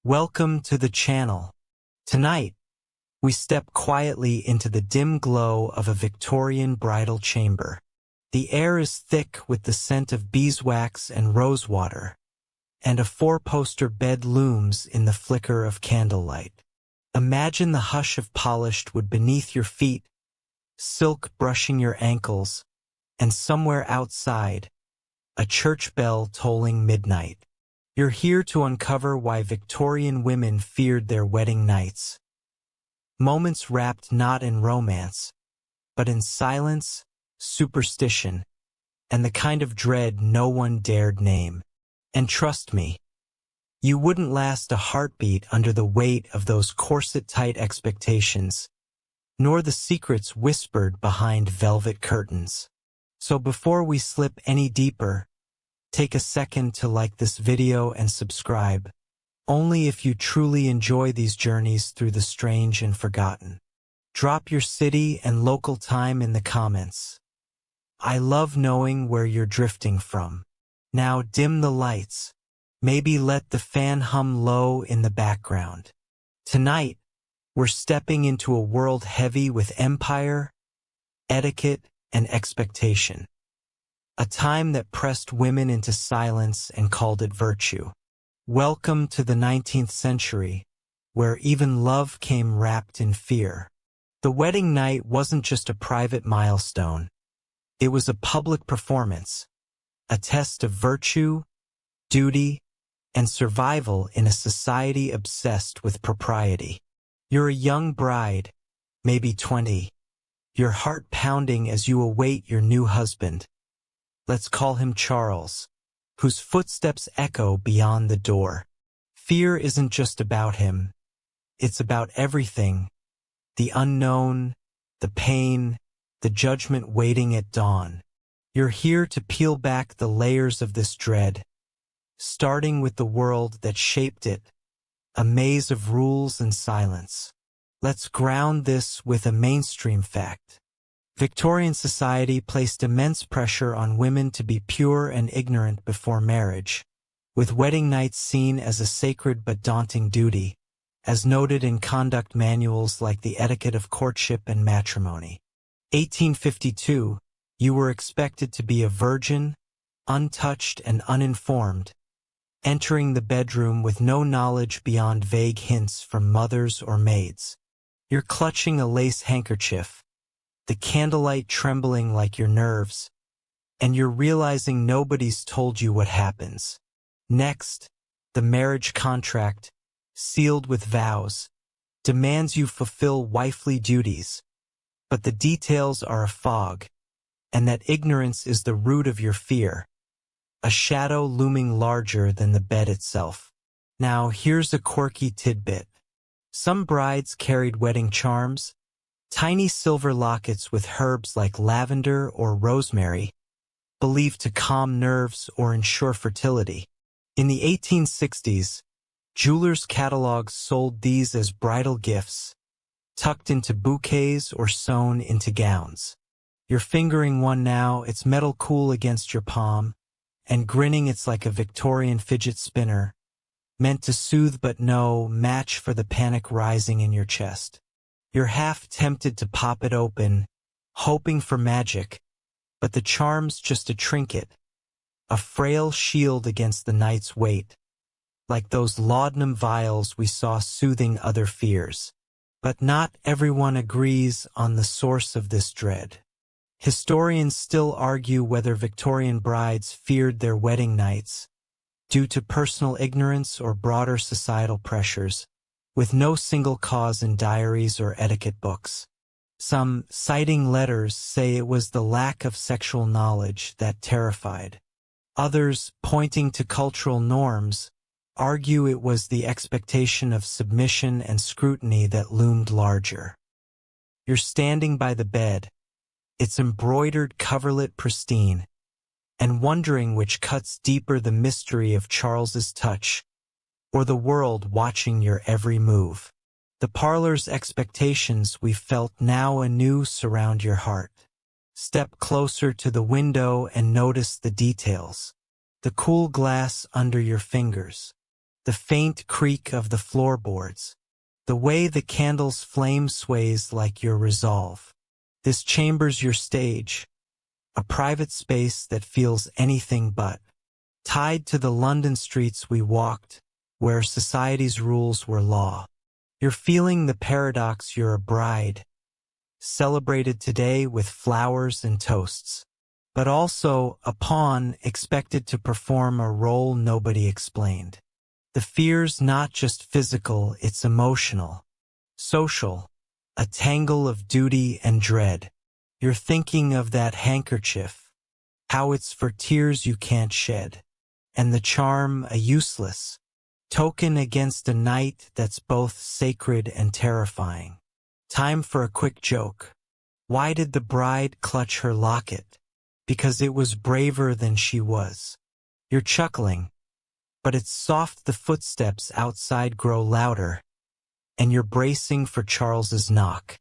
Welcome to the channel. Tonight, we step quietly into the dim glow of a Victorian bridal chamber. The air is thick with the scent of beeswax and rosewater, and a four-poster bed looms in the flicker of candlelight. Imagine the hush of polished wood beneath your feet, silk brushing your ankles, and somewhere outside, a church bell tolling midnight. You're here to uncover why Victorian women feared their wedding nights. Moments wrapped not in romance, but in silence, superstition, and the kind of dread no one dared name. And trust me, you wouldn't last a heartbeat under the weight of those corset-tight expectations, nor the secrets whispered behind velvet curtains. So before we slip any deeper, take a second to like this video and subscribe, only if you truly enjoy these journeys through the strange and forgotten. Drop your city and local time in the comments. I love knowing where you're drifting from. Now dim the lights. Maybe let the fan hum low in the background. Tonight, we're stepping into a world heavy with empire, etiquette, and expectation. A time that pressed women into silence and called it virtue. Welcome to the 19th century, where even love came wrapped in fear. The wedding night wasn't just a private milestone. It was a public performance, a test of virtue, duty, and survival in a society obsessed with propriety. You're a young bride, maybe 20, your heart pounding as you await your new husband. Let's call him Charles, whose footsteps echo beyond the door. Fear isn't just about him. It's about everything. The unknown, the pain, the judgment waiting at dawn. You're here to peel back the layers of this dread, starting with the world that shaped it, a maze of rules and silence. Let's ground this with a mainstream fact. Victorian society placed immense pressure on women to be pure and ignorant before marriage, with wedding nights seen as a sacred but daunting duty, as noted in conduct manuals like the Etiquette of Courtship and Matrimony. 1852, you were expected to be a virgin, untouched and uninformed, entering the bedroom with no knowledge beyond vague hints from mothers or maids. You're clutching a lace handkerchief, the candlelight trembling like your nerves, and you're realizing nobody's told you what happens. Next, the marriage contract, sealed with vows, demands you fulfill wifely duties, but the details are a fog, and that ignorance is the root of your fear, a shadow looming larger than the bed itself. Now here's a quirky tidbit. Some brides carried wedding charms, tiny silver lockets with herbs like lavender or rosemary, believed to calm nerves or ensure fertility. In the 1860s, jewelers' catalogs sold these as bridal gifts, tucked into bouquets or sewn into gowns. You're fingering one now, its metal cool against your palm, and grinning it's like a Victorian fidget spinner, meant to soothe but no match for the panic rising in your chest. You're half tempted to pop it open, hoping for magic, but the charm's just a trinket, a frail shield against the night's weight, like those laudanum vials we saw soothing other fears. But not everyone agrees on the source of this dread. Historians still argue whether Victorian brides feared their wedding nights due to personal ignorance or broader societal pressures, with no single cause in diaries or etiquette books. Some, citing letters, say it was the lack of sexual knowledge that terrified. Others, pointing to cultural norms, argue it was the expectation of submission and scrutiny that loomed larger. You're standing by the bed, its embroidered coverlet pristine, and wondering which cuts deeper, the mystery of Charles's touch, or the world watching your every move. The parlor's expectations we felt now anew surround your heart. Step closer to the window and notice the details. The cool glass under your fingers, the faint creak of the floorboards, the way the candle's flame sways like your resolve. This chamber's your stage, a private space that feels anything but. Tied to the London streets we walked, where society's rules were law. You're feeling the paradox you're a bride, celebrated today with flowers and toasts, but also a pawn expected to perform a role nobody explained. The fear's not just physical, it's emotional, social, a tangle of duty and dread. You're thinking of that handkerchief, how it's for tears you can't shed, and the charm a useless token against a night that's both sacred and terrifying. Time for a quick joke. Why did the bride clutch her locket? Because it was braver than she was. You're chuckling, but it's soft. The footsteps outside grow louder, and you're bracing for Charles's knock.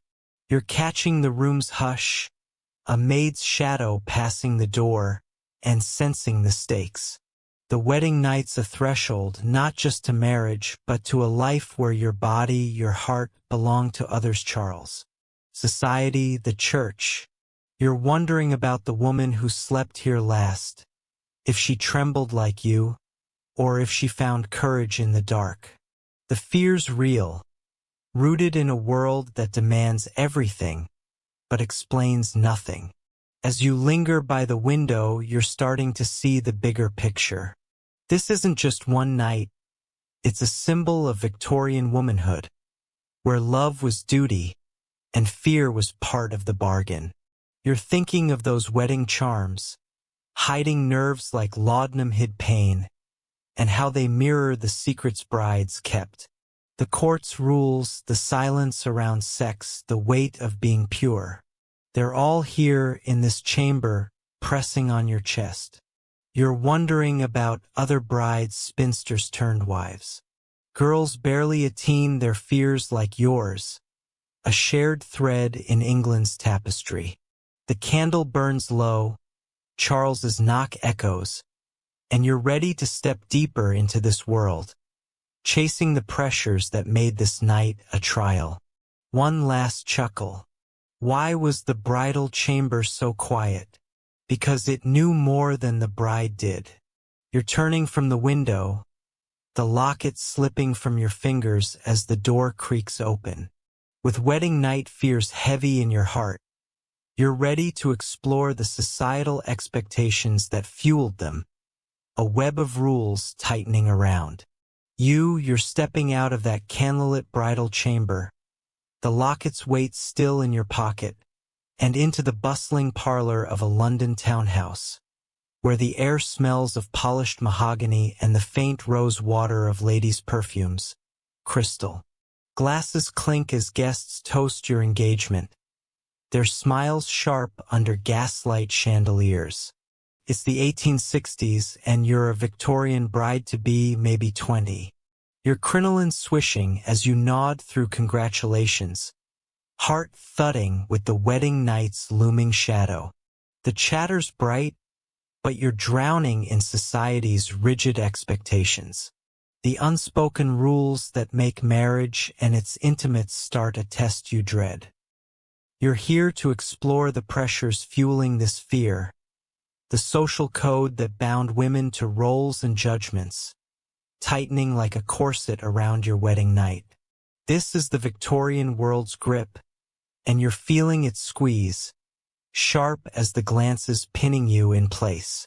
You're catching the room's hush, a maid's shadow passing the door, and sensing the stakes. The wedding night's a threshold, not just to marriage, but to a life where your body, your heart, belong to others. Charles. Society, the church. You're wondering about the woman who slept here last, if she trembled like you, or if she found courage in the dark. The fear's real, rooted in a world that demands everything, but explains nothing. As you linger by the window, you're starting to see the bigger picture. This isn't just one night, it's a symbol of Victorian womanhood, where love was duty and fear was part of the bargain. You're thinking of those wedding charms, hiding nerves like laudanum hid pain, and how they mirror the secrets brides kept. The court's rules, the silence around sex, the weight of being pure. They're all here in this chamber, pressing on your chest. You're wondering about other brides, spinsters turned wives. Girls barely a teen, their fears like yours. A shared thread in England's tapestry. The candle burns low, Charles's knock echoes, and you're ready to step deeper into this world, chasing the pressures that made this night a trial. One last chuckle. Why was the bridal chamber so quiet? Because it knew more than the bride did. You're turning from the window, the locket slipping from your fingers as the door creaks open. With wedding night fears heavy in your heart, you're ready to explore the societal expectations that fueled them, a web of rules tightening around. You're stepping out of that candlelit bridal chamber, the locket's weight still in your pocket, and into the bustling parlor of a London townhouse, where the air smells of polished mahogany and the faint rosewater of ladies' perfumes. Crystal. Glasses clink as guests toast your engagement, their smiles sharp under gaslight chandeliers. It's the 1860s, and you're a Victorian bride-to-be, maybe 20. Your crinoline swishing as you nod through congratulations, heart thudding with the wedding night's looming shadow. The chatter's bright, but you're drowning in society's rigid expectations. The unspoken rules that make marriage and its intimates start a test you dread. You're here to explore the pressures fueling this fear, the social code that bound women to roles and judgments, tightening like a corset around your wedding night. This is the Victorian world's grip, and you're feeling its squeeze, sharp as the glances pinning you in place.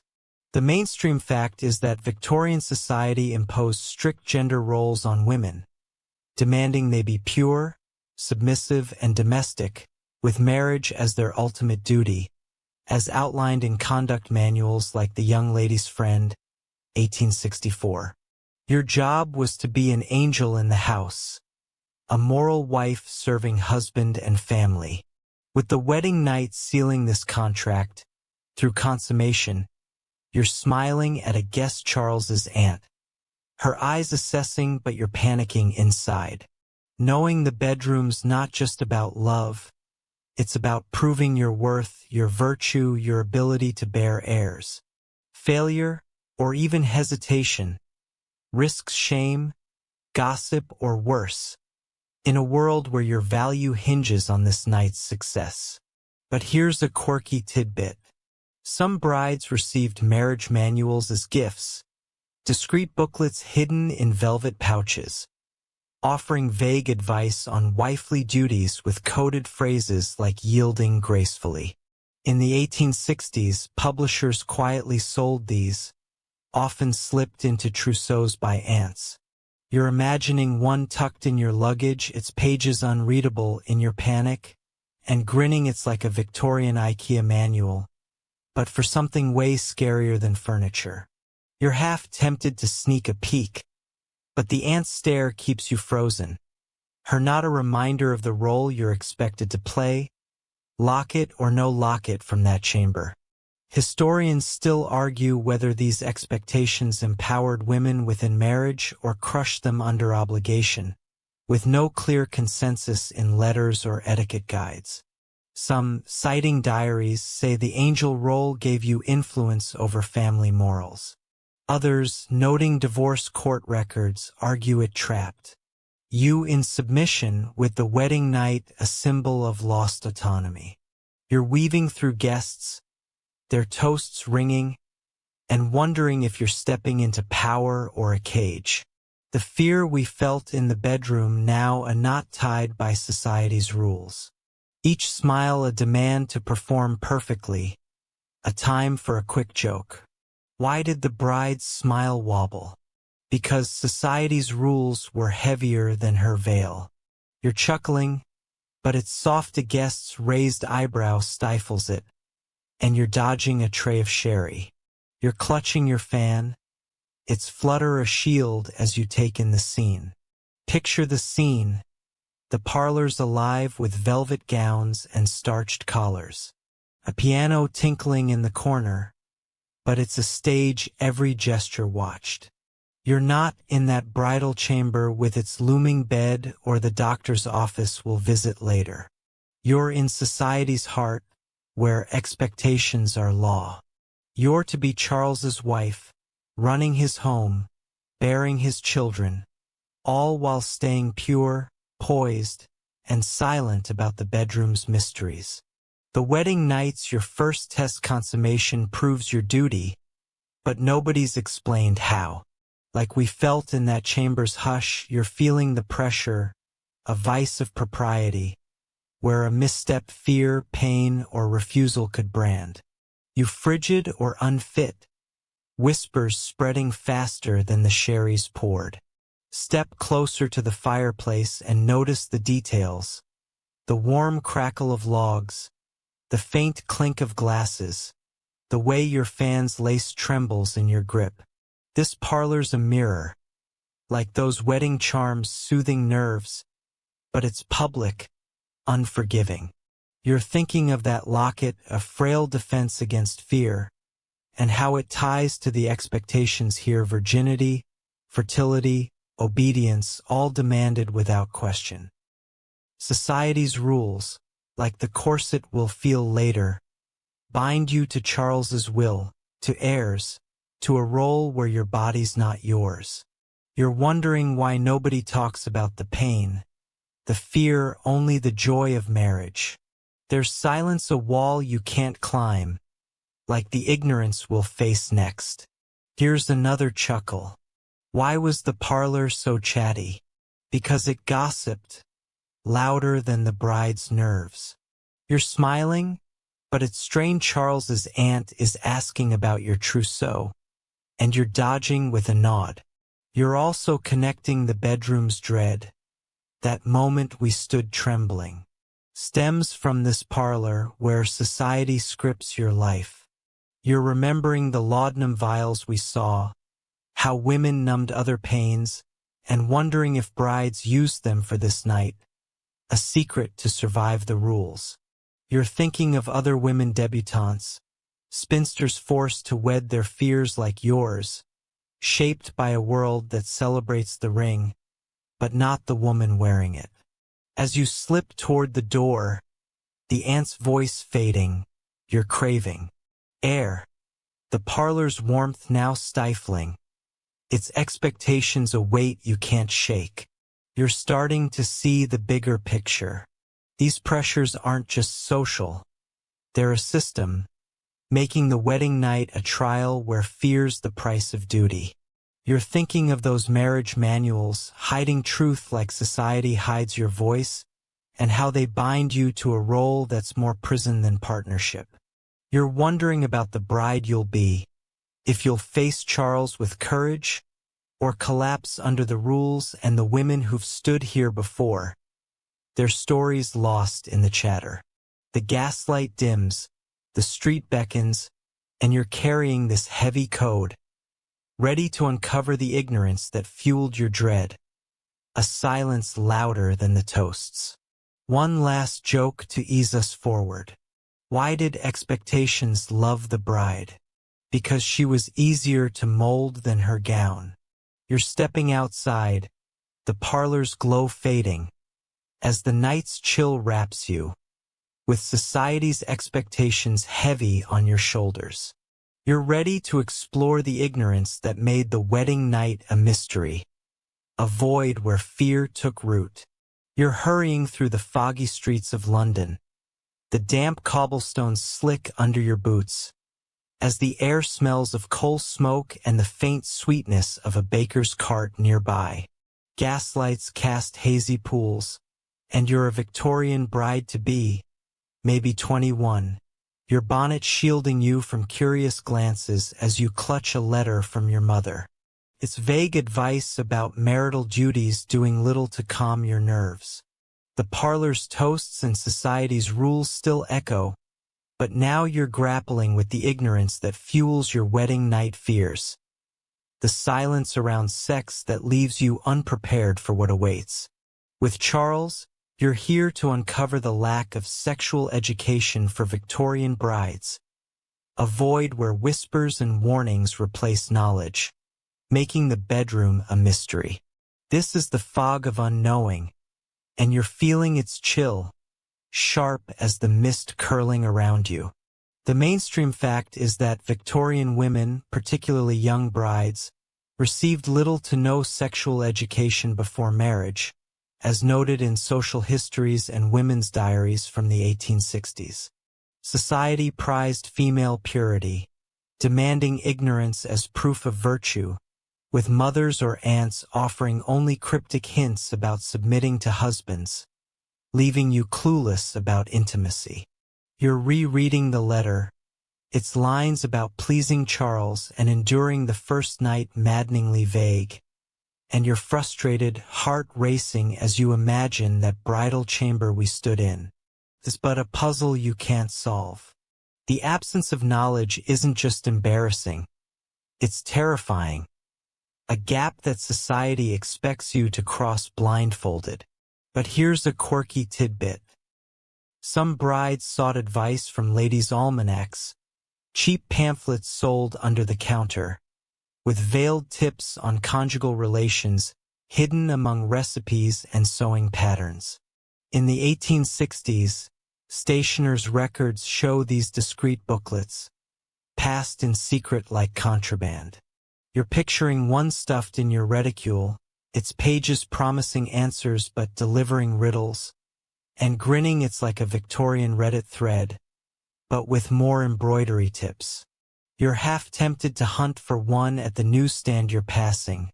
The mainstream fact is that Victorian society imposed strict gender roles on women, demanding they be pure, submissive, and domestic, with marriage as their ultimate duty, as outlined in conduct manuals like The Young Lady's Friend, 1864. Your job was to be an angel in the house, a moral wife serving husband and family. With the wedding night sealing this contract, through consummation, you're smiling at a guest, Charles's aunt, her eyes assessing but you're panicking inside, knowing the bedroom's not just about love, it's about proving your worth, your virtue, your ability to bear heirs. Failure, or even hesitation, risks shame, gossip, or worse, in a world where your value hinges on this night's success. But here's a quirky tidbit. Some brides received marriage manuals as gifts, discreet booklets hidden in velvet pouches, offering vague advice on wifely duties with coded phrases like yielding gracefully. In the 1860s, publishers quietly sold these, often slipped into trousseaux by aunts. You're imagining one tucked in your luggage, its pages unreadable in your panic, and grinning it's like a Victorian IKEA manual, but for something way scarier than furniture. You're half tempted to sneak a peek, but the aunt's stare keeps you frozen. Her not a reminder of the role you're expected to play, locket or no locket from that chamber. Historians still argue whether these expectations empowered women within marriage or crushed them under obligation, with no clear consensus in letters or etiquette guides. Some, citing diaries, say the angel role gave you influence over family morals. Others, noting divorce court records, argue it trapped you in submission, with the wedding night a symbol of lost autonomy. You're weaving through guests, their toasts ringing, and wondering if you're stepping into power or a cage. The fear we felt in the bedroom, now a knot tied by society's rules. Each smile a demand to perform perfectly, a time for a quick joke. Why did the bride's smile wobble? Because society's rules were heavier than her veil. You're chuckling, but its soft a guest's raised eyebrow stifles it, and you're dodging a tray of sherry. You're clutching your fan, its flutter a shield as you take in the scene. Picture the scene, the parlor's alive with velvet gowns and starched collars. A piano tinkling in the corner, but it's a stage every gesture watched. You're not in that bridal chamber with its looming bed or the doctor's office we'll visit later. You're in society's heart, where expectations are law. You're to be Charles's wife, running his home, bearing his children, all while staying pure, poised, and silent about the bedroom's mysteries. The wedding night's your first test. Consummation proves your duty, but nobody's explained how. Like we felt in that chamber's hush, you're feeling the pressure, a vice of propriety, where a misstep fear, pain, or refusal could brand you frigid or unfit, whispers spreading faster than the sherry's poured. Step closer to the fireplace and notice the details, the warm crackle of logs, the faint clink of glasses, the way your fan's lace trembles in your grip. This parlor's a mirror, like those wedding charms soothing nerves, but it's public, unforgiving. You're thinking of that locket, a frail defense against fear, and how it ties to the expectations here: virginity, fertility, obedience, all demanded without question. Society's rules, like the corset we'll feel later, bind you to Charles's will, to heirs, to a role where your body's not yours. You're wondering why nobody talks about the pain, the fear, only the joy of marriage. There's silence, a wall you can't climb, like the ignorance we'll face next. Here's another chuckle. Why was the parlor so chatty? Because it gossiped, louder than the bride's nerves. You're smiling, but it's strange. Charles's aunt is asking about your trousseau, and you're dodging with a nod. You're also connecting the bedroom's dread. That moment we stood trembling stems from this parlor where society scripts your life. You're remembering the laudanum vials we saw, how women numbed other pains, and wondering if brides used them for this night, a secret to survive the rules. You're thinking of other women debutantes, spinsters forced to wed their fears like yours, shaped by a world that celebrates the ring, but not the woman wearing it. As you slip toward the door, the aunt's voice fading, you're craving air, the parlor's warmth now stifling, Its expectations a weight you can't shake. You're starting to see the bigger picture. These pressures aren't just social. They're a system, making the wedding night a trial where fear's the price of duty. You're thinking of those marriage manuals, hiding truth like society hides your voice, and how they bind you to a role that's more prison than partnership. You're wondering about the bride you'll be, if you'll face Charles with courage, or collapse under the rules and the women who've stood here before. Their stories lost in the chatter. The gaslight dims, the street beckons, and you're carrying this heavy code, ready to uncover the ignorance that fueled your dread. A silence louder than the toasts. One last joke to ease us forward. Why did expectations love the bride? Because she was easier to mold than her gown. You're stepping outside, the parlor's glow fading, as the night's chill wraps you, with society's expectations heavy on your shoulders. You're ready to explore the ignorance that made the wedding night a mystery, a void where fear took root. You're hurrying through the foggy streets of London, the damp cobblestones slick under your boots, as the air smells of coal smoke and the faint sweetness of a baker's cart nearby. Gaslights cast hazy pools, and you're a Victorian bride-to-be, maybe 21, your bonnet shielding you from curious glances as you clutch a letter from your mother. It's vague advice about marital duties doing little to calm your nerves. The parlor's toasts and society's rules still echo, but now you're grappling with the ignorance that fuels your wedding night fears. The silence around sex that leaves you unprepared for what awaits. With Charles, you're here to uncover the lack of sexual education for Victorian brides, a void where whispers and warnings replace knowledge, making the bedroom a mystery. This is the fog of unknowing, and you're feeling its chill, sharp as the mist curling around you. The mainstream fact is that Victorian women, particularly young brides, received little to no sexual education before marriage, as noted in social histories and women's diaries from the 1860s. Society prized female purity, demanding ignorance as proof of virtue, with mothers or aunts offering only cryptic hints about submitting to husbands, leaving you clueless about intimacy. You're rereading the letter, its lines about pleasing Charles and enduring the first night maddeningly vague, and you're frustrated, heart racing as you imagine that bridal chamber we stood in is but a puzzle you can't solve. The absence of knowledge isn't just embarrassing, it's terrifying. A gap that society expects you to cross blindfolded. But here's a quirky tidbit. Some brides sought advice from ladies' almanacs, cheap pamphlets sold under the counter, with veiled tips on conjugal relations hidden among recipes and sewing patterns. In the 1860s, stationers' records show these discreet booklets, passed in secret like contraband. You're picturing one stuffed in your reticule, its pages promising answers but delivering riddles, and grinning it's like a Victorian Reddit thread, but with more embroidery tips. You're half tempted to hunt for one at the newsstand you're passing,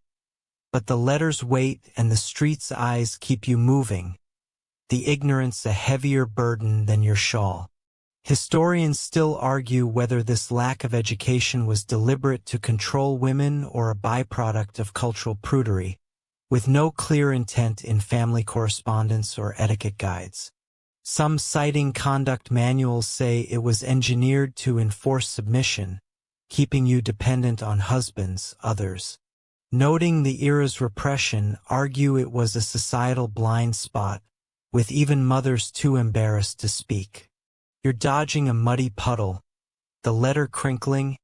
but the letters wait and the street's eyes keep you moving, the ignorance a heavier burden than your shawl. Historians still argue whether this lack of education was deliberate to control women or a byproduct of cultural prudery, with no clear intent in family correspondence or etiquette guides. Some citing conduct manuals say it was engineered to enforce submission, keeping you dependent on husbands. Others, noting the era's repression, argue it was a societal blind spot, with even mothers too embarrassed to speak. You're dodging a muddy puddle, the letter crinkling,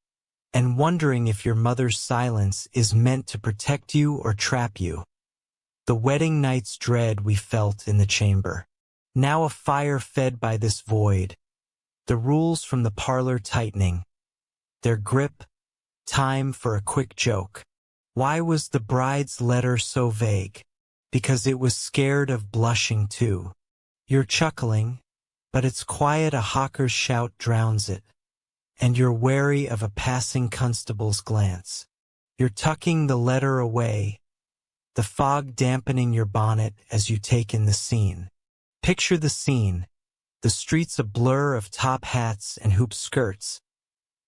and wondering if your mother's silence is meant to protect you or trap you. The wedding night's dread we felt in the chamber, now a fire fed by this void, the rules from the parlor tightening, their grip, time for a quick joke. Why was the bride's letter so vague? Because it was scared of blushing too. You're chuckling, but it's quiet, a hawker's shout drowns it, and you're wary of a passing constable's glance. You're tucking the letter away, the fog dampening your bonnet as you take in the scene. Picture the scene, the streets a blur of top hats and hoop skirts,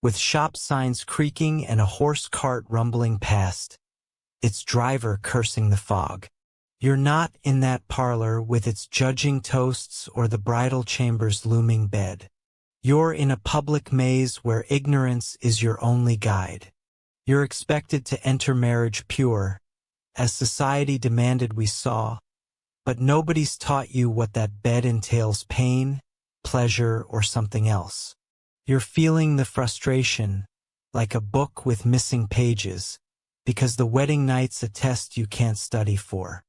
with shop signs creaking and a horse cart rumbling past, its driver cursing the fog. You're not in that parlor with its judging toasts or the bridal chamber's looming bed. You're in a public maze where ignorance is your only guide. You're expected to enter marriage pure, as society demanded we saw, but nobody's taught you what that bed entails: pain, pleasure, or something else. You're feeling the frustration, like a book with missing pages, because the wedding night's a test you can't study for.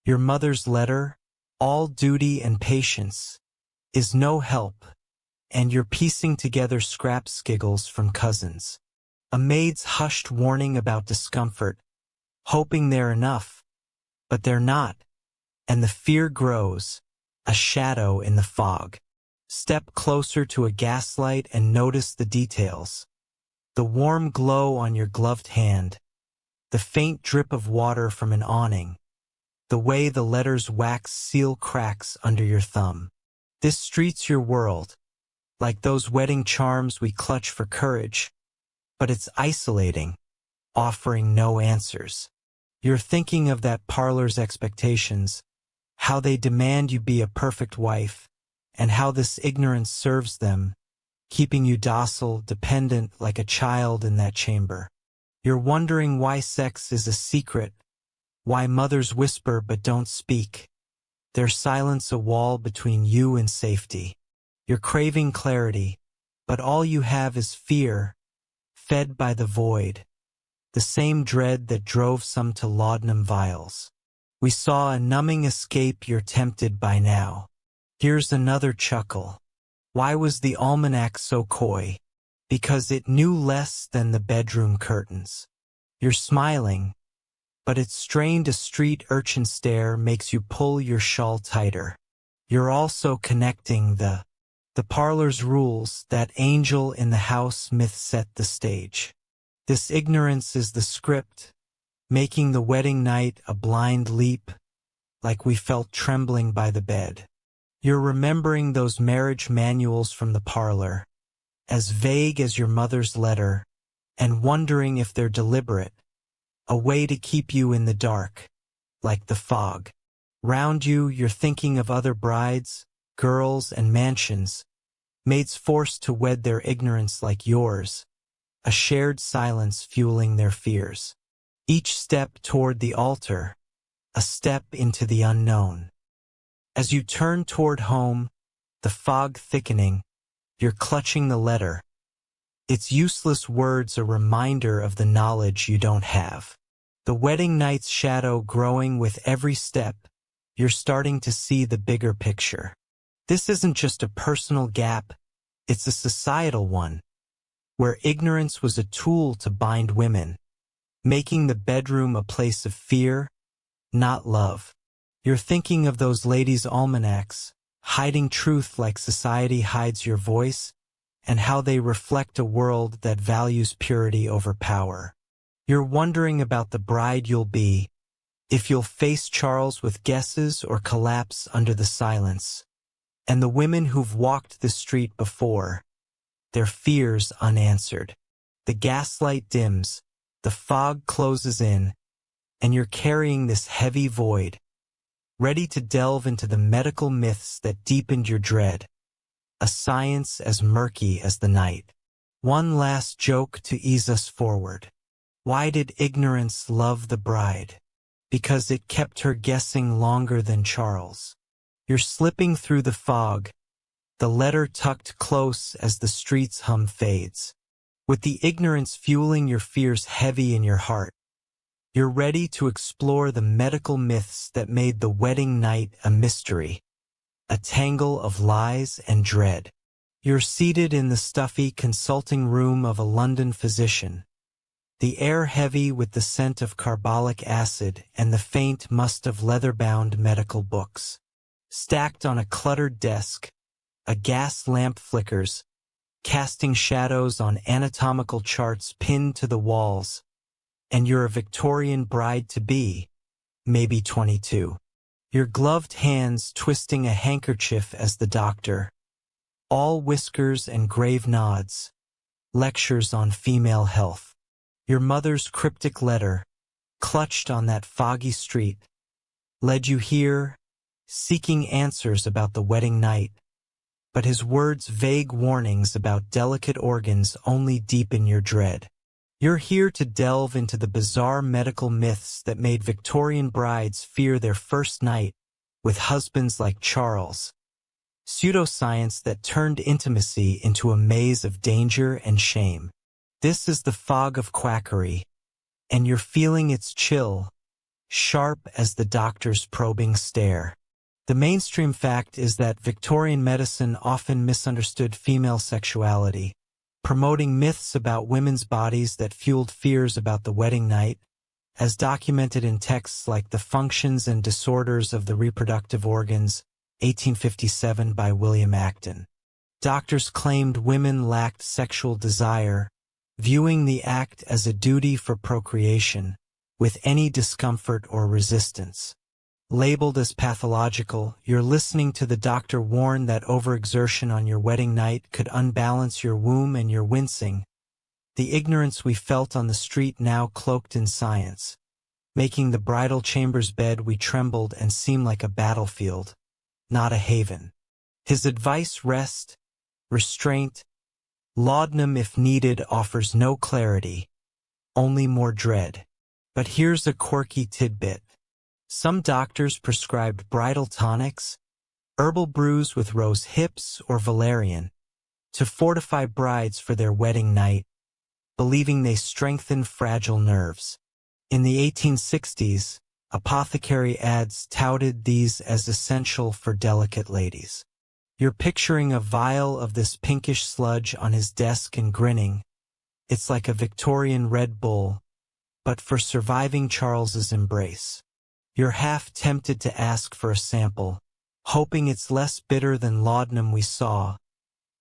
Your mother's letter, all duty and patience, is no help, and you're piecing together scrap skiggles from cousins. A maid's hushed warning about discomfort, hoping they're enough, but they're not, and the fear grows, a shadow in the fog. Step closer to a gaslight and notice the details. The warm glow on your gloved hand, the faint drip of water from an awning, the way the letter's wax seal cracks under your thumb. This street's your world, like those wedding charms we clutch for courage, but it's isolating, offering no answers. You're thinking of that parlor's expectations, how they demand you be a perfect wife, and how this ignorance serves them, keeping you docile, dependent like a child in that chamber. You're wondering why sex is a secret, why mothers whisper but don't speak, their silence a wall between you and safety. You're craving clarity, but all you have is fear, fed by the void, the same dread that drove some to laudanum vials. We saw a numbing escape, you're tempted by now. Here's another chuckle. Why was the almanac so coy? Because it knew less than the bedroom curtains. You're smiling, but its strained, a street urchin stare makes you pull your shawl tighter. You're also connecting the parlor's rules, that angel in the house myth set the stage. This ignorance is the script, making the wedding night a blind leap, like we felt trembling by the bed. You're remembering those marriage manuals from the parlor, as vague as your mother's letter, and wondering if they're deliberate, a way to keep you in the dark, like the fog. Round you, you're thinking of other brides, girls, and mansions, maids forced to wed their ignorance like yours, a shared silence fueling their fears. Each step toward the altar, a step into the unknown. As you turn toward home, the fog thickening, you're clutching the letter, its useless words a reminder of the knowledge you don't have. The wedding night's shadow growing with every step, you're starting to see the bigger picture. This isn't just a personal gap, it's a societal one, where ignorance was a tool to bind women, making the bedroom a place of fear, not love. You're thinking of those ladies' almanacs, hiding truth like society hides your voice, and how they reflect a world that values purity over power. You're wondering about the bride you'll be, if you'll face Charles with guesses or collapse under the silence, and the women who've walked the street before, their fears unanswered. The gaslight dims, the fog closes in, and you're carrying this heavy void, ready to delve into the medical myths that deepened your dread, a science as murky as the night. One last joke to ease us forward. Why did ignorance love the bride? Because it kept her guessing longer than Charles. You're slipping through the fog, the letter tucked close as the street's hum fades. With the ignorance fueling your fears heavy in your heart, you're ready to explore the medical myths that made the wedding night a mystery, a tangle of lies and dread. You're seated in the stuffy consulting room of a London physician, the air heavy with the scent of carbolic acid and the faint must of leather-bound medical books. Stacked on a cluttered desk, a gas lamp flickers, casting shadows on anatomical charts pinned to the walls, and you're a Victorian bride-to-be, maybe 22. Your gloved hands twisting a handkerchief as the doctor, all whiskers and grave nods, lectures on female health. Your mother's cryptic letter, clutched on that foggy street, led you here, seeking answers about the wedding night, but his words vague warnings about delicate organs only deepen your dread. You're here to delve into the bizarre medical myths that made Victorian brides fear their first night with husbands like Charles, pseudoscience that turned intimacy into a maze of danger and shame. This is the fog of quackery, and you're feeling its chill, sharp as the doctor's probing stare. The mainstream fact is that Victorian medicine often misunderstood female sexuality, promoting myths about women's bodies that fueled fears about the wedding night, as documented in texts like The Functions and Disorders of the Reproductive Organs, 1857 by William Acton. Doctors claimed women lacked sexual desire, viewing the act as a duty for procreation, with any discomfort or resistance. Labeled as pathological, you're listening to the doctor warn that overexertion on your wedding night could unbalance your womb and you're wincing. The ignorance we felt on the street now cloaked in science, making the bridal chamber's bed we trembled and seem like a battlefield, not a haven. His advice rest, restraint, laudanum if needed offers no clarity, only more dread. But here's a quirky tidbit. Some doctors prescribed bridal tonics, herbal brews with rose hips or valerian, to fortify brides for their wedding night, believing they strengthen fragile nerves. In the 1860s, apothecary ads touted these as essential for delicate ladies. You're picturing a vial of this pinkish sludge on his desk and grinning. It's like a Victorian Red Bull, but for surviving Charles's embrace. You're half tempted to ask for a sample, hoping it's less bitter than laudanum we saw,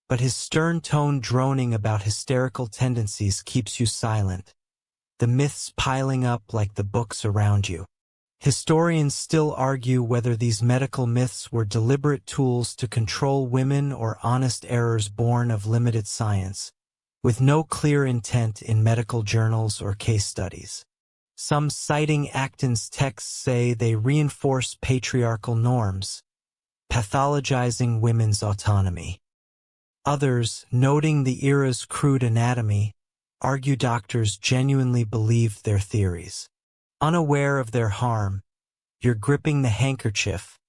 but his stern tone droning about hysterical tendencies keeps you silent, the myths piling up like the books around you. Historians still argue whether these medical myths were deliberate tools to control women or honest errors born of limited science, with no clear intent in medical journals or case studies. Some citing Acton's texts say they reinforce patriarchal norms, pathologizing women's autonomy. Others, noting the era's crude anatomy, argue doctors genuinely believed their theories. Unaware of their harm, you're gripping the handkerchief,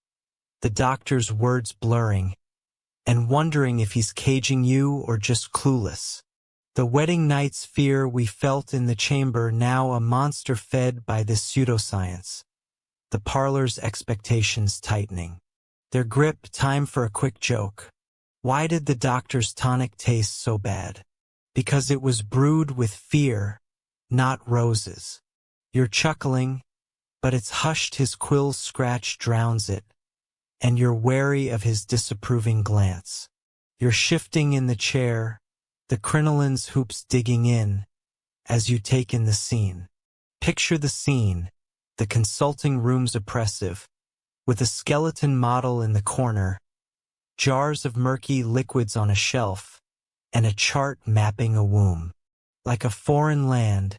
the doctor's words blurring, and wondering if he's caging you or just clueless. The wedding night's fear we felt in the chamber, now a monster fed by this pseudoscience. The parlor's expectations tightening. Their grip, time for a quick joke. Why did the doctor's tonic taste so bad? Because it was brewed with fear, not roses. You're chuckling, but it's hushed, his quill's scratch drowns it, and you're wary of his disapproving glance. You're shifting in the chair, the crinoline's hoops digging in, as you take in the scene. Picture the scene, the consulting room's oppressive, with a skeleton model in the corner, jars of murky liquids on a shelf, and a chart mapping a womb. Like a foreign land,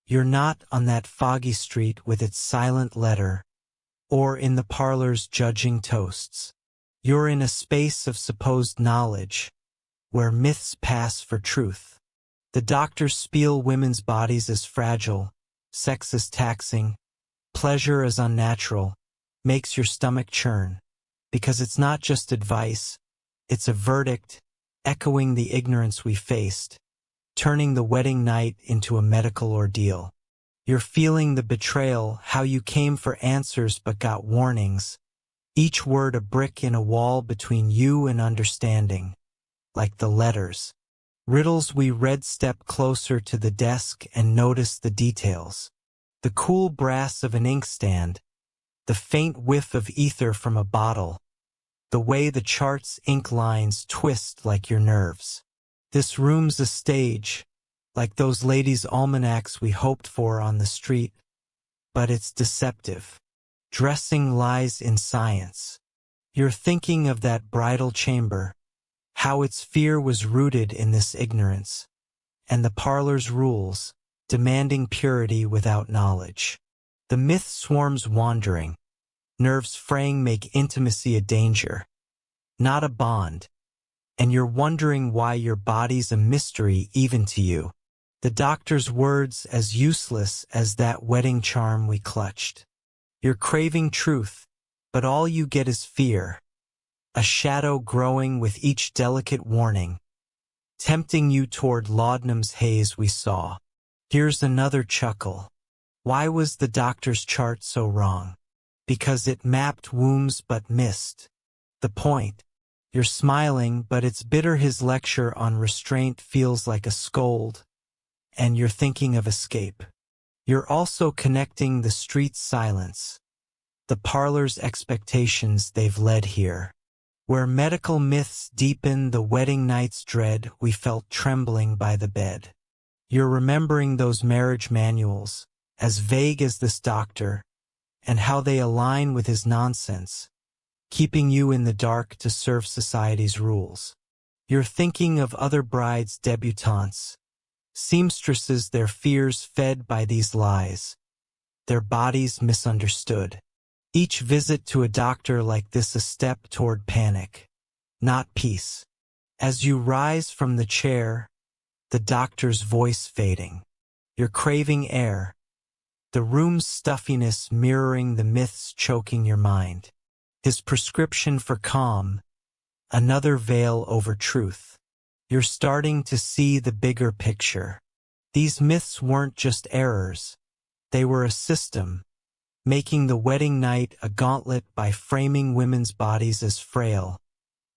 you're not on that foggy street with its silent letter, or in the parlor's judging toasts. You're in a space of supposed knowledge, where myths pass for truth. The doctors spiel women's bodies as fragile, sex as taxing, pleasure as unnatural, makes your stomach churn, because it's not just advice, it's a verdict, echoing the ignorance we faced, turning the wedding night into a medical ordeal. You're feeling the betrayal, how you came for answers but got warnings, each word a brick in a wall between you and understanding, like the letters. Riddles we read. Step closer to the desk and notice the details. The cool brass of an inkstand, the faint whiff of ether from a bottle, the way the chart's ink lines twist like your nerves. This room's a stage, like those ladies' almanacs we hoped for on the street, but it's deceptive. Dressing lies in science. You're thinking of that bridal chamber, how its fear was rooted in this ignorance, and the parlor's rules, demanding purity without knowledge. The myth swarms wandering. Nerves fraying make intimacy a danger, not a bond, and you're wondering why your body's a mystery even to you. The doctor's words as useless as that wedding charm we clutched. You're craving truth, but all you get is fear, a shadow growing with each delicate warning, tempting you toward laudanum's haze we saw. Here's another chuckle. Why was the doctor's chart so wrong? Because it mapped wombs but missed the point. You're smiling, but it's bitter. His lecture on restraint feels like a scold, and you're thinking of escape. You're also connecting the street's silence, the parlor's expectations they've led here. Where medical myths deepen the wedding night's dread, we felt trembling by the bed. You're remembering those marriage manuals, as vague as this doctor, and how they align with his nonsense, keeping you in the dark to serve society's rules. You're thinking of other brides, debutantes, seamstresses, their fears fed by these lies, their bodies misunderstood. Each visit to a doctor like this a step toward panic, not peace. As you rise from the chair, the doctor's voice fading. You're craving air, the room's stuffiness mirroring the myths choking your mind. His prescription for calm, another veil over truth. You're starting to see the bigger picture. These myths weren't just errors. They were a system, making the wedding night a gauntlet by framing women's bodies as frail,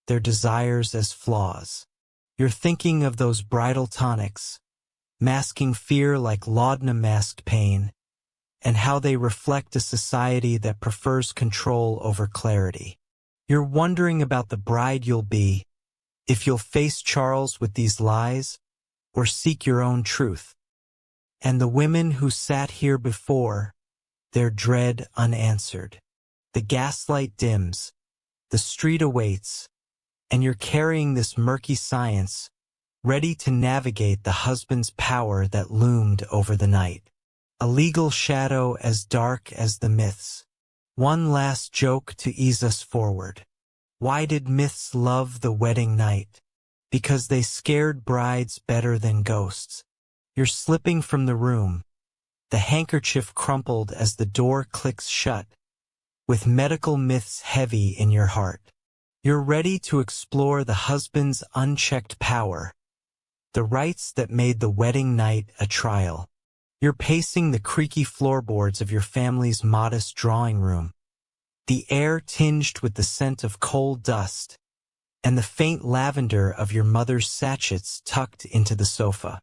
their desires as flaws. You're thinking of those bridal tonics, masking fear like laudanum masked pain, and how they reflect a society that prefers control over clarity. You're wondering about the bride you'll be, if you'll face Charles with these lies, or seek your own truth. And the women who sat here before, their dread unanswered. The gaslight dims, the street awaits, and you're carrying this murky science, ready to navigate the husband's power that loomed over the night. A legal shadow as dark as the myths. One last joke to ease us forward. Why did myths love the wedding night? Because they scared brides better than ghosts. You're slipping from the room, the handkerchief crumpled as the door clicks shut, with medical myths heavy in your heart. You're ready to explore the husband's unchecked power, the rites that made the wedding night a trial. You're pacing the creaky floorboards of your family's modest drawing room, the air tinged with the scent of coal dust, and the faint lavender of your mother's sachets tucked into the sofa.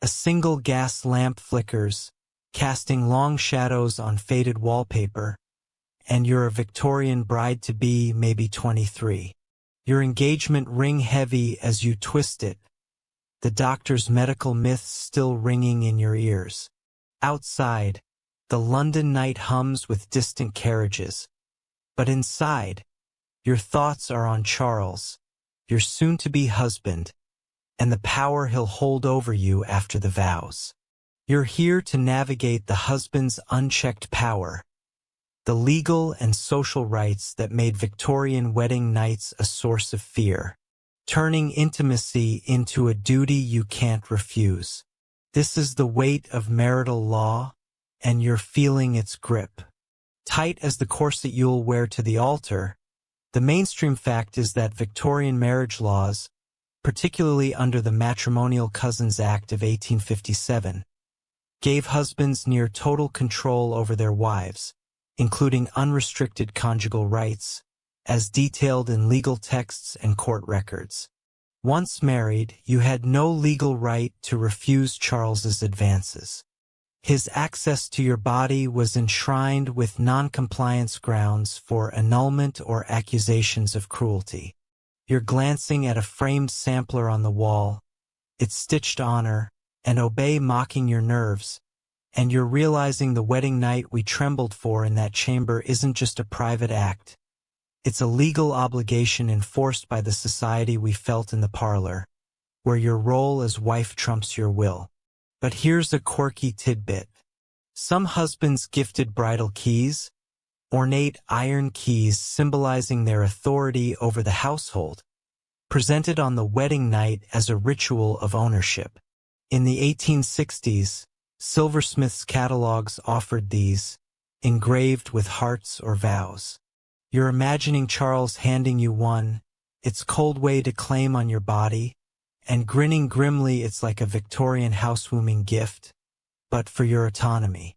A single gas lamp flickers, casting long shadows on faded wallpaper, and you're a Victorian bride-to-be, maybe 23. Your engagement ring heavy as you twist it, the doctor's medical myths still ringing in your ears. Outside, the London night hums with distant carriages, but inside, your thoughts are on Charles, your soon-to-be husband, and the power he'll hold over you after the vows. You're here to navigate the husband's unchecked power, the legal and social rights that made Victorian wedding nights a source of fear, turning intimacy into a duty you can't refuse. This is the weight of marital law, and you're feeling its grip. Tight as the corset you'll wear to the altar, the mainstream fact is that Victorian marriage laws, particularly under the Matrimonial Cousins Act of 1857, gave husbands near total control over their wives, including unrestricted conjugal rights, as detailed in legal texts and court records. Once married, you had no legal right to refuse Charles's advances. His access to your body was enshrined with non-compliance grounds for annulment or accusations of cruelty. You're glancing at a framed sampler on the wall, its stitched honor, and obey mocking your nerves, and you're realizing the wedding night we trembled for in that chamber isn't just a private act. It's a legal obligation enforced by the society we felt in the parlor, where your role as wife trumps your will. But here's a quirky tidbit. Some husbands gifted bridal keys, ornate iron keys symbolizing their authority over the household, presented on the wedding night as a ritual of ownership. In the 1860s, silversmiths' catalogs offered these, engraved with hearts or vows. You're imagining Charles handing you one, its cold way to claim on your body, and grinning grimly it's like a Victorian housewarming gift, but for your autonomy.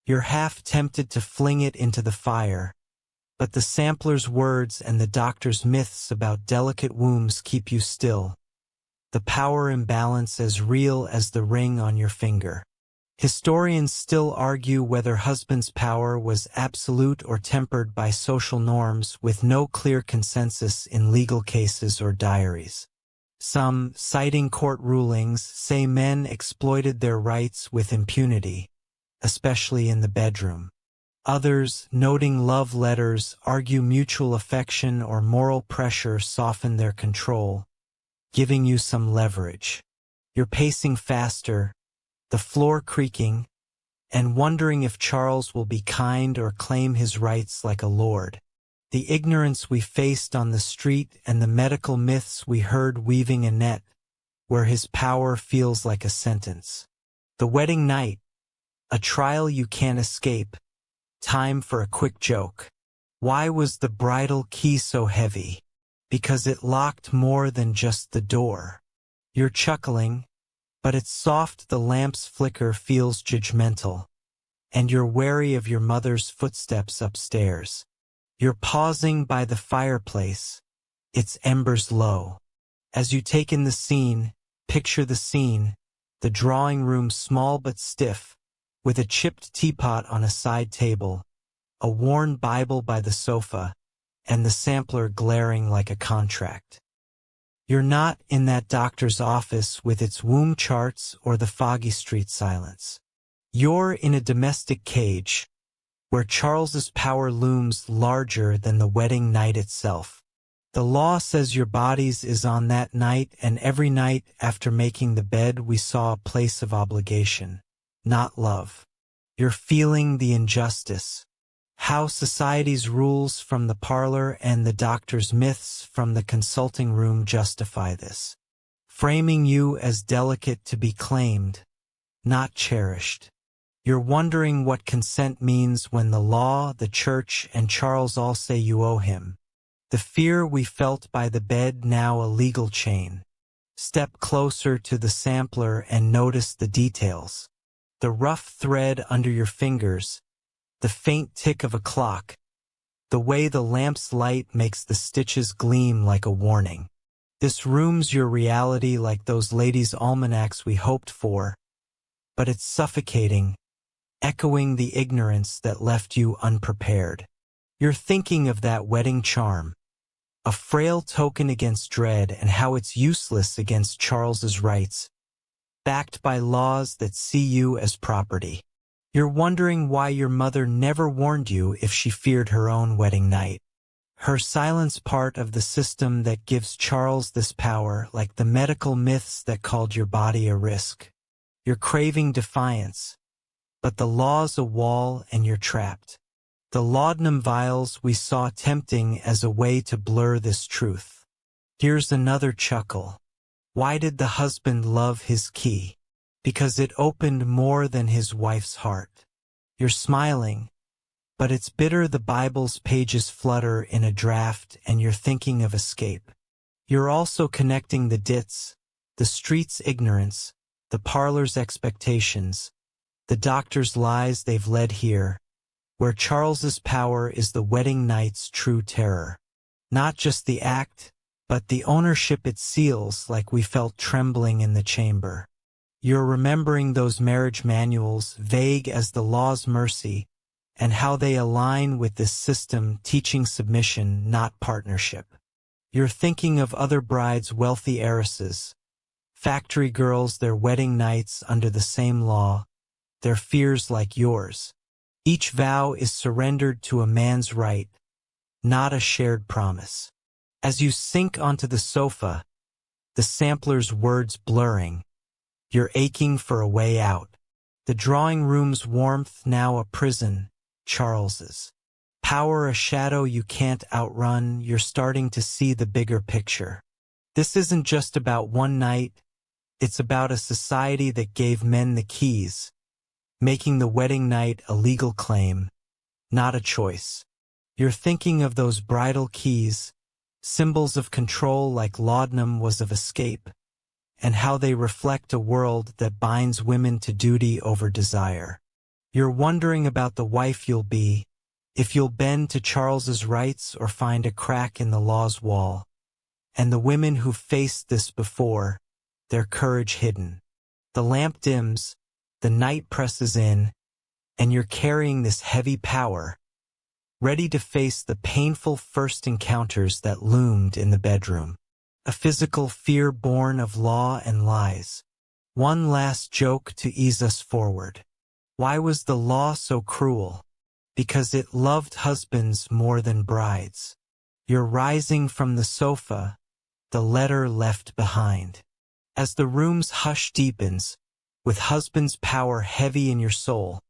You're half tempted to fling it into the fire, but the sampler's words and the doctor's myths about delicate wombs keep you still. The power imbalance as real as the ring on your finger. Historians still argue whether husband's power was absolute or tempered by social norms, with no clear consensus in legal cases or diaries. Some, citing court rulings, say men exploited their rights with impunity, especially in the bedroom. Others, noting love letters, argue mutual affection or moral pressure softened their control, giving you some leverage. You're pacing faster, the floor creaking, and wondering if Charles will be kind or claim his rights like a lord. The ignorance we faced on the street and the medical myths we heard weaving a net, where his power feels like a sentence. The wedding night, a trial you can't escape. Time for a quick joke. Why was the bridal key so heavy? Because it locked more than just the door. You're chuckling, but it's soft, the lamp's flicker feels judgmental, and you're wary of your mother's footsteps upstairs. You're pausing by the fireplace, its embers low. As you take in the scene, picture the scene, the drawing room small but stiff, with a chipped teapot on a side table, a worn Bible by the sofa, and the sampler glaring like a contract. You're not in that doctor's office with its womb charts or the foggy street silence. You're in a domestic cage, where Charles's power looms larger than the wedding night itself. The law says your body's is on that night, and every night after making the bed we saw a place of obligation, not love. You're feeling the injustice. How society's rules from the parlor and the doctor's myths from the consulting room justify this, framing you as delicate to be claimed, not cherished. You're wondering what consent means when the law, the church, and Charles all say you owe him. The fear we felt by the bed, now a legal chain. Step closer to the sampler and notice the details. The rough thread under your fingers, the faint tick of a clock, the way the lamp's light makes the stitches gleam like a warning. This room's your reality, like those ladies' almanacs we hoped for, but it's suffocating, echoing the ignorance that left you unprepared. You're thinking of that wedding charm, a frail token against dread, and how it's useless against Charles's rights, backed by laws that see you as property. You're wondering why your mother never warned you if she feared her own wedding night. Her silence part of the system that gives Charles this power, like the medical myths that called your body a risk. You're craving defiance, but the law's a wall and you're trapped. The laudanum vials we saw tempting as a way to blur this truth. Here's another chuckle. Why did the husband love his key? Because it opened more than his wife's heart. You're smiling, but it's bitter. The Bible's pages flutter in a draft and you're thinking of escape. You're also connecting the dits, the street's ignorance, the parlor's expectations, the doctor's lies they've led here, where Charles's power is the wedding night's true terror. Not just the act, but the ownership it seals like we felt trembling in the chamber. You're remembering those marriage manuals, vague as the law's mercy, and how they align with this system teaching submission, not partnership. You're thinking of other brides, wealthy heiresses, factory girls, their wedding nights under the same law, their fears like yours. Each vow is surrendered to a man's right, not a shared promise. As you sink onto the sofa, the sampler's words blurring, you're aching for a way out. The drawing room's warmth now a prison, Charles's. Power a shadow you can't outrun, you're starting to see the bigger picture. This isn't just about one night, it's about a society that gave men the keys, making the wedding night a legal claim, not a choice. You're thinking of those bridal keys, symbols of control like laudanum was of escape, and how they reflect a world that binds women to duty over desire. You're wondering about the wife you'll be, if you'll bend to Charles's rights or find a crack in the law's wall, and the women who've faced this before, their courage hidden. The lamp dims, the night presses in, and you're carrying this heavy power, ready to face the painful first encounters that loomed in the bedroom. A physical fear born of law and lies. One last joke to ease us forward. Why was the law so cruel? Because it loved husbands more than brides. You're rising from the sofa, the letter left behind. As the room's hush deepens, with husband's power heavy in your soul,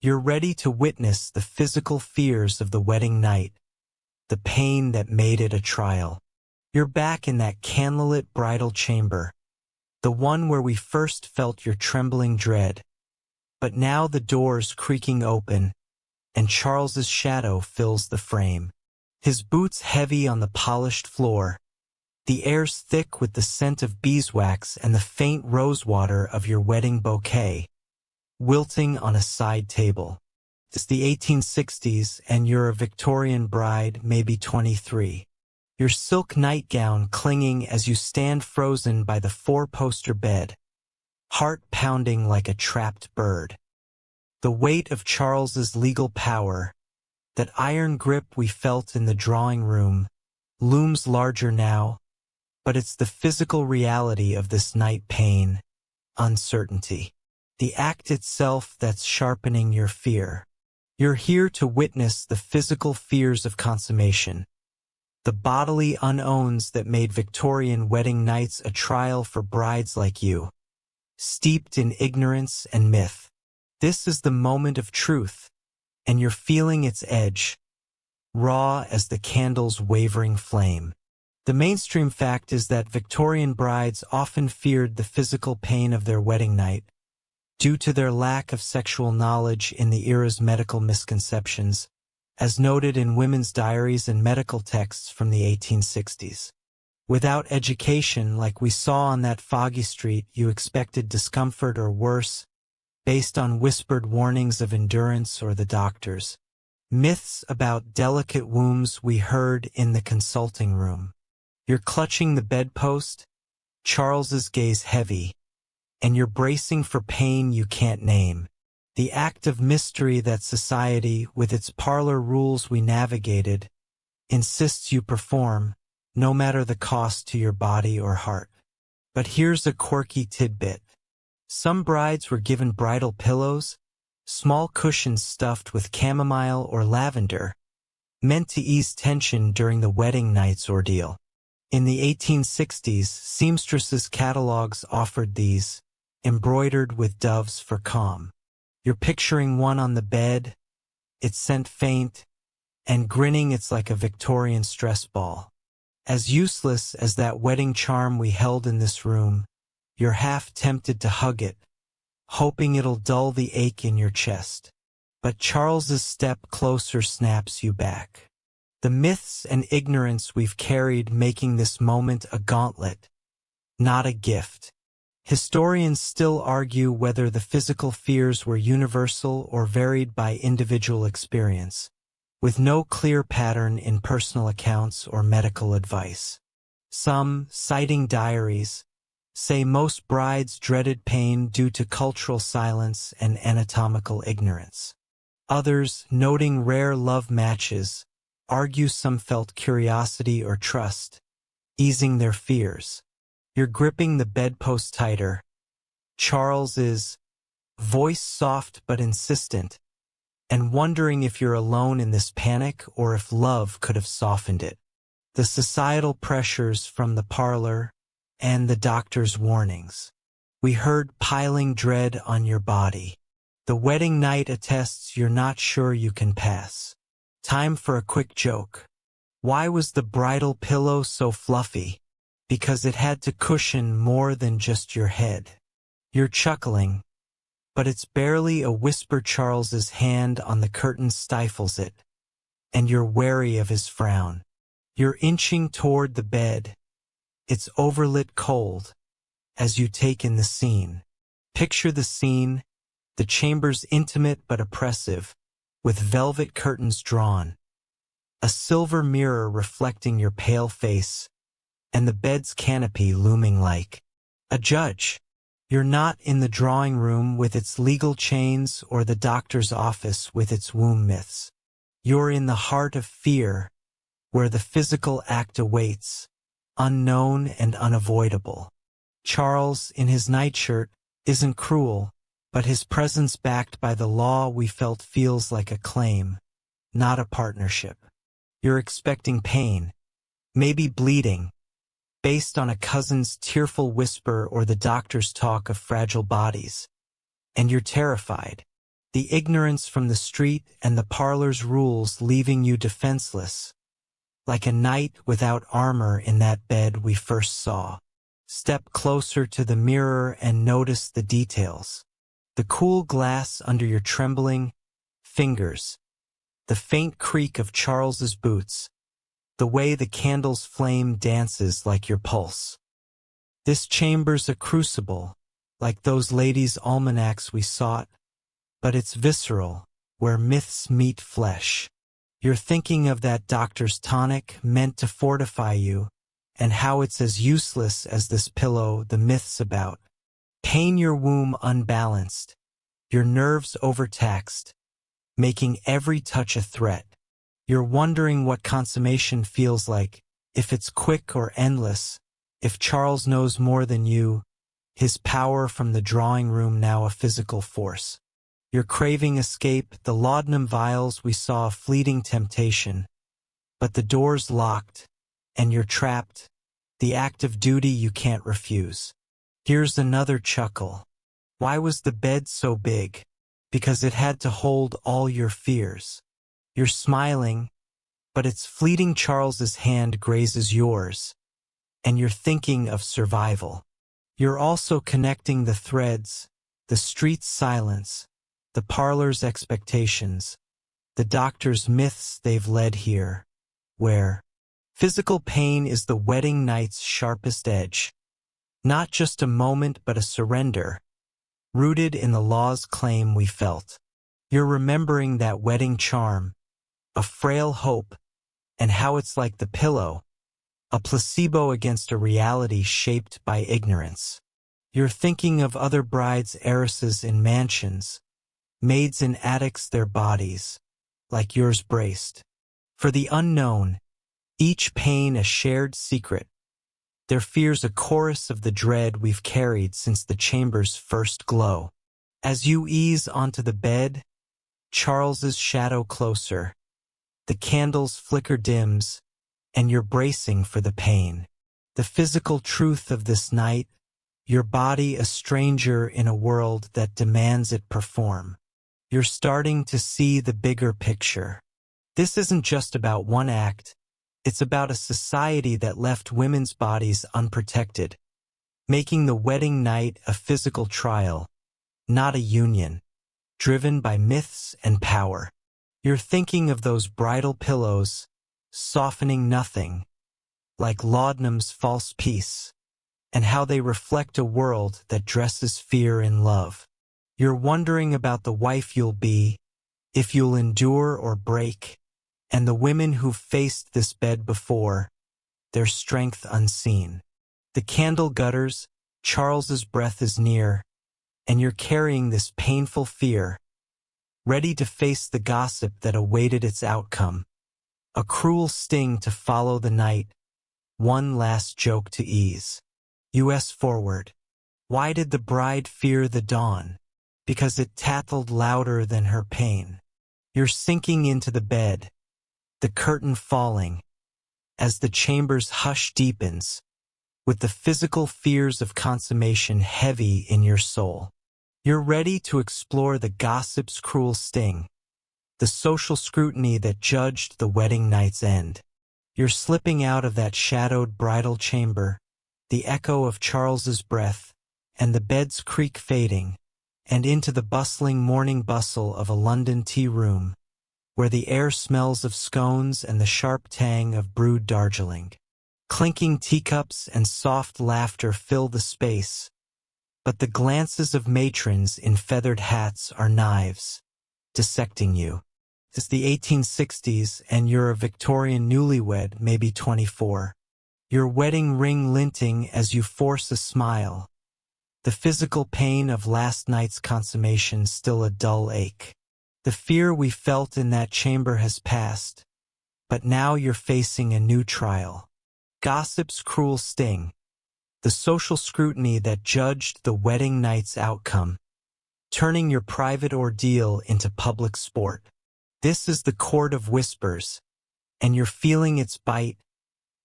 you're ready to witness the physical fears of the wedding night, the pain that made it a trial. You're back in that candlelit bridal chamber, the one where we first felt your trembling dread. But now the door's creaking open, and Charles's shadow fills the frame. His boots heavy on the polished floor, the air's thick with the scent of beeswax and the faint rosewater of your wedding bouquet, wilting on a side table. It's the 1860s and you're a Victorian bride, maybe 23. Your silk nightgown clinging as you stand frozen by the four-poster bed, heart pounding like a trapped bird. The weight of Charles's legal power, that iron grip we felt in the drawing room, looms larger now, but it's the physical reality of this night pain, uncertainty. The act itself that's sharpening your fear. You're here to witness the physical fears of consummation, the bodily unknowns that made Victorian wedding nights a trial for brides like you, steeped in ignorance and myth. This is the moment of truth, and you're feeling its edge, raw as the candle's wavering flame. The mainstream fact is that Victorian brides often feared the physical pain of their wedding night, due to their lack of sexual knowledge in the era's medical misconceptions, as noted in women's diaries and medical texts from the 1860s. Without education, like we saw on that foggy street, you expected discomfort or worse, based on whispered warnings of endurance or the doctors. Myths about delicate wombs we heard in the consulting room. You're clutching the bedpost, Charles's gaze heavy, and you're bracing for pain you can't name. The act of mystery that society, with its parlor rules we navigated, insists you perform, no matter the cost to your body or heart. But here's a quirky tidbit. Some brides were given bridal pillows, small cushions stuffed with chamomile or lavender, meant to ease tension during the wedding night's ordeal. In the 1860s, seamstresses' catalogs offered these, embroidered with doves for calm. You're picturing one on the bed, its scent faint, and grinning it's like a Victorian stress ball. As useless as that wedding charm we held in this room, you're half tempted to hug it, hoping it'll dull the ache in your chest. But Charles's step closer snaps you back. The myths and ignorance we've carried making this moment a gauntlet, not a gift. Historians still argue whether the physical fears were universal or varied by individual experience, with no clear pattern in personal accounts or medical advice. Some, citing diaries, say most brides dreaded pain due to cultural silence and anatomical ignorance. Others, noting rare love matches, argue some felt curiosity or trust, easing their fears. You're gripping the bedpost tighter. Charles's voice soft but insistent, and wondering if you're alone in this panic or if love could have softened it. The societal pressures from the parlor and the doctor's warnings. We heard piling dread on your body. The wedding night attests you're not sure you can pass. Time for a quick joke. Why was the bridal pillow so fluffy? Because it had to cushion more than just your head. You're chuckling, but it's barely a whisper. Charles's hand on the curtain stifles it, and you're wary of his frown. You're inching toward the bed. It's overlit cold, as you take in the scene. Picture the scene, the chamber's intimate but oppressive, with velvet curtains drawn, a silver mirror reflecting your pale face, and the bed's canopy looming like a judge. You're not in the drawing room with its legal chains or the doctor's office with its womb myths. You're in the heart of fear, where the physical act awaits, unknown and unavoidable. Charles, in his nightshirt, isn't cruel, but his presence backed by the law we felt feels like a claim, not a partnership. You're expecting pain, maybe bleeding, based on a cousin's tearful whisper or the doctor's talk of fragile bodies. And you're terrified, the ignorance from the street and the parlor's rules leaving you defenseless, like a knight without armor in that bed we first saw. Step closer to the mirror and notice the details. The cool glass under your trembling fingers, the faint creak of Charles's boots, the way the candle's flame dances like your pulse. This chamber's a crucible, like those ladies' almanacs we sought, but it's visceral, where myths meet flesh. You're thinking of that doctor's tonic meant to fortify you, and how it's as useless as this pillow the myth's about. Pain, your womb unbalanced, your nerves overtaxed, making every touch a threat. You're wondering what consummation feels like, if it's quick or endless, if Charles knows more than you, his power from the drawing room now a physical force. You're craving escape, the laudanum vials we saw a fleeting temptation, but the door's locked, and you're trapped, the act of duty you can't refuse. Here's another chuckle. Why was the bed so big? Because it had to hold all your fears. You're smiling, but it's fleeting. Charles's hand grazes yours, and you're thinking of survival. You're also connecting the threads, the street's silence, the parlor's expectations, the doctor's myths they've led here, where physical pain is the wedding night's sharpest edge. Not just a moment but a surrender, rooted in the law's claim we felt. You're remembering that wedding charm, a frail hope, and how it's like the pillow, a placebo against a reality shaped by ignorance. You're thinking of other brides, heiresses in mansions, maids in attics, their bodies, like yours braced. For the unknown, each pain a shared secret, their fears a chorus of the dread we've carried since the chamber's first glow. As you ease onto the bed, Charles's shadow closer, the candle's flicker dims, and you're bracing for the pain. The physical truth of this night, your body a stranger in a world that demands it perform. You're starting to see the bigger picture. This isn't just about one act, it's about a society that left women's bodies unprotected, making the wedding night a physical trial, not a union, driven by myths and power. You're thinking of those bridal pillows, softening nothing, like laudanum's false peace, and how they reflect a world that dresses fear in love. You're wondering about the wife you'll be, if you'll endure or break, and the women who've faced this bed before, their strength unseen. The candle gutters, Charles's breath is near, and you're carrying this painful fear, ready to face the gossip that awaited its outcome. A cruel sting to follow the night, one last joke to ease. U.S. forward. Why did the bride fear the dawn? Because it tattled louder than her pain. You're sinking into the bed, the curtain falling, as the chamber's hush deepens, with the physical fears of consummation heavy in your soul. You're ready to explore the gossip's cruel sting, the social scrutiny that judged the wedding night's end. You're slipping out of that shadowed bridal chamber, the echo of Charles's breath, and the bed's creak fading, and into the bustling morning bustle of a London tea room, where the air smells of scones and the sharp tang of brewed Darjeeling. Clinking teacups and soft laughter fill the space, but the glances of matrons in feathered hats are knives, dissecting you. It's the 1860s and you're a Victorian newlywed, maybe 24. Your wedding ring linting as you force a smile. The physical pain of last night's consummation still a dull ache. The fear we felt in that chamber has passed, but now you're facing a new trial. Gossip's cruel sting, the social scrutiny that judged the wedding night's outcome, turning your private ordeal into public sport. This is the court of whispers, and you're feeling its bite,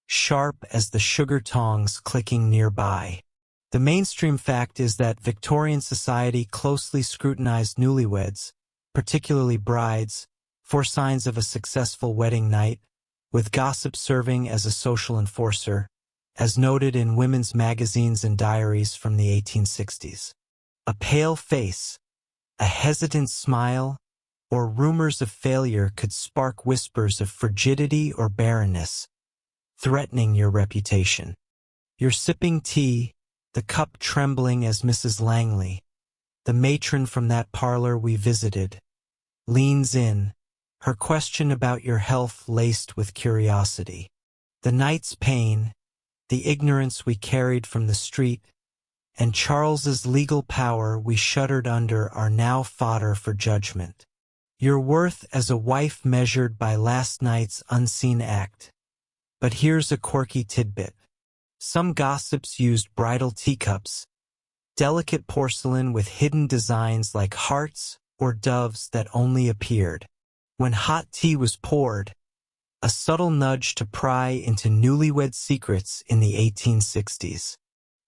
sharp as the sugar tongs clicking nearby. The mainstream fact is that Victorian society closely scrutinized newlyweds, particularly brides, for signs of a successful wedding night, with gossip serving as a social enforcer, as noted in women's magazines and diaries from the 1860s. A pale face, a hesitant smile, or rumors of failure could spark whispers of frigidity or barrenness, threatening your reputation. You're sipping tea, the cup trembling as Mrs. Langley, the matron from that parlor we visited, leans in, her question about your health laced with curiosity. The night's pain, the ignorance we carried from the street, and Charles's legal power we shuddered under are now fodder for judgment. Your worth as a wife measured by last night's unseen act. But here's a quirky tidbit. Some gossips used bridal teacups, delicate porcelain with hidden designs like hearts or doves that only appeared when hot tea was poured, a subtle nudge to pry into newlywed secrets in the 1860s.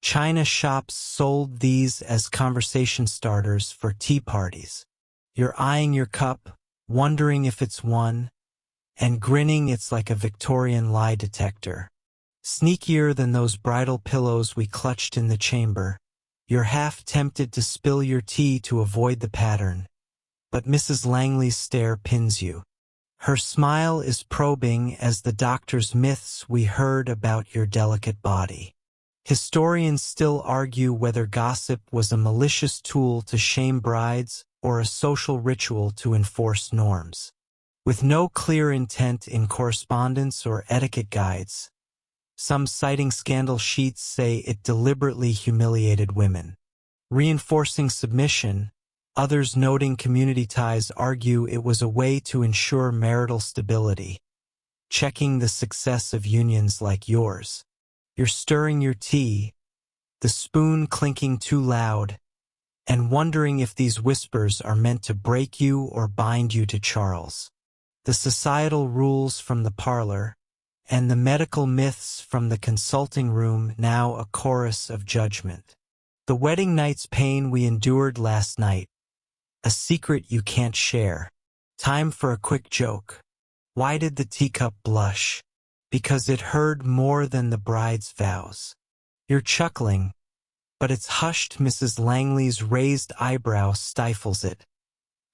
China shops sold these as conversation starters for tea parties. You're eyeing your cup, wondering if it's one, and grinning it's like a Victorian lie detector. Sneakier than those bridal pillows we clutched in the chamber, you're half tempted to spill your tea to avoid the pattern. But Mrs. Langley's stare pins you. Her smile is probing as the doctor's myths we heard about your delicate body. Historians still argue whether gossip was a malicious tool to shame brides or a social ritual to enforce norms. With no clear intent in correspondence or etiquette guides, some citing scandal sheets say it deliberately humiliated women. Reinforcing submission, others noting community ties argue it was a way to ensure marital stability, checking the success of unions like yours. You're stirring your tea, the spoon clinking too loud, and wondering if these whispers are meant to break you or bind you to Charles. The societal rules from the parlor, and the medical myths from the consulting room now a chorus of judgment. The wedding night's pain we endured last night, a secret you can't share. Time for a quick joke. Why did the teacup blush? Because it heard more than the bride's vows. You're chuckling, but it's hushed. Mrs. Langley's raised eyebrow stifles it,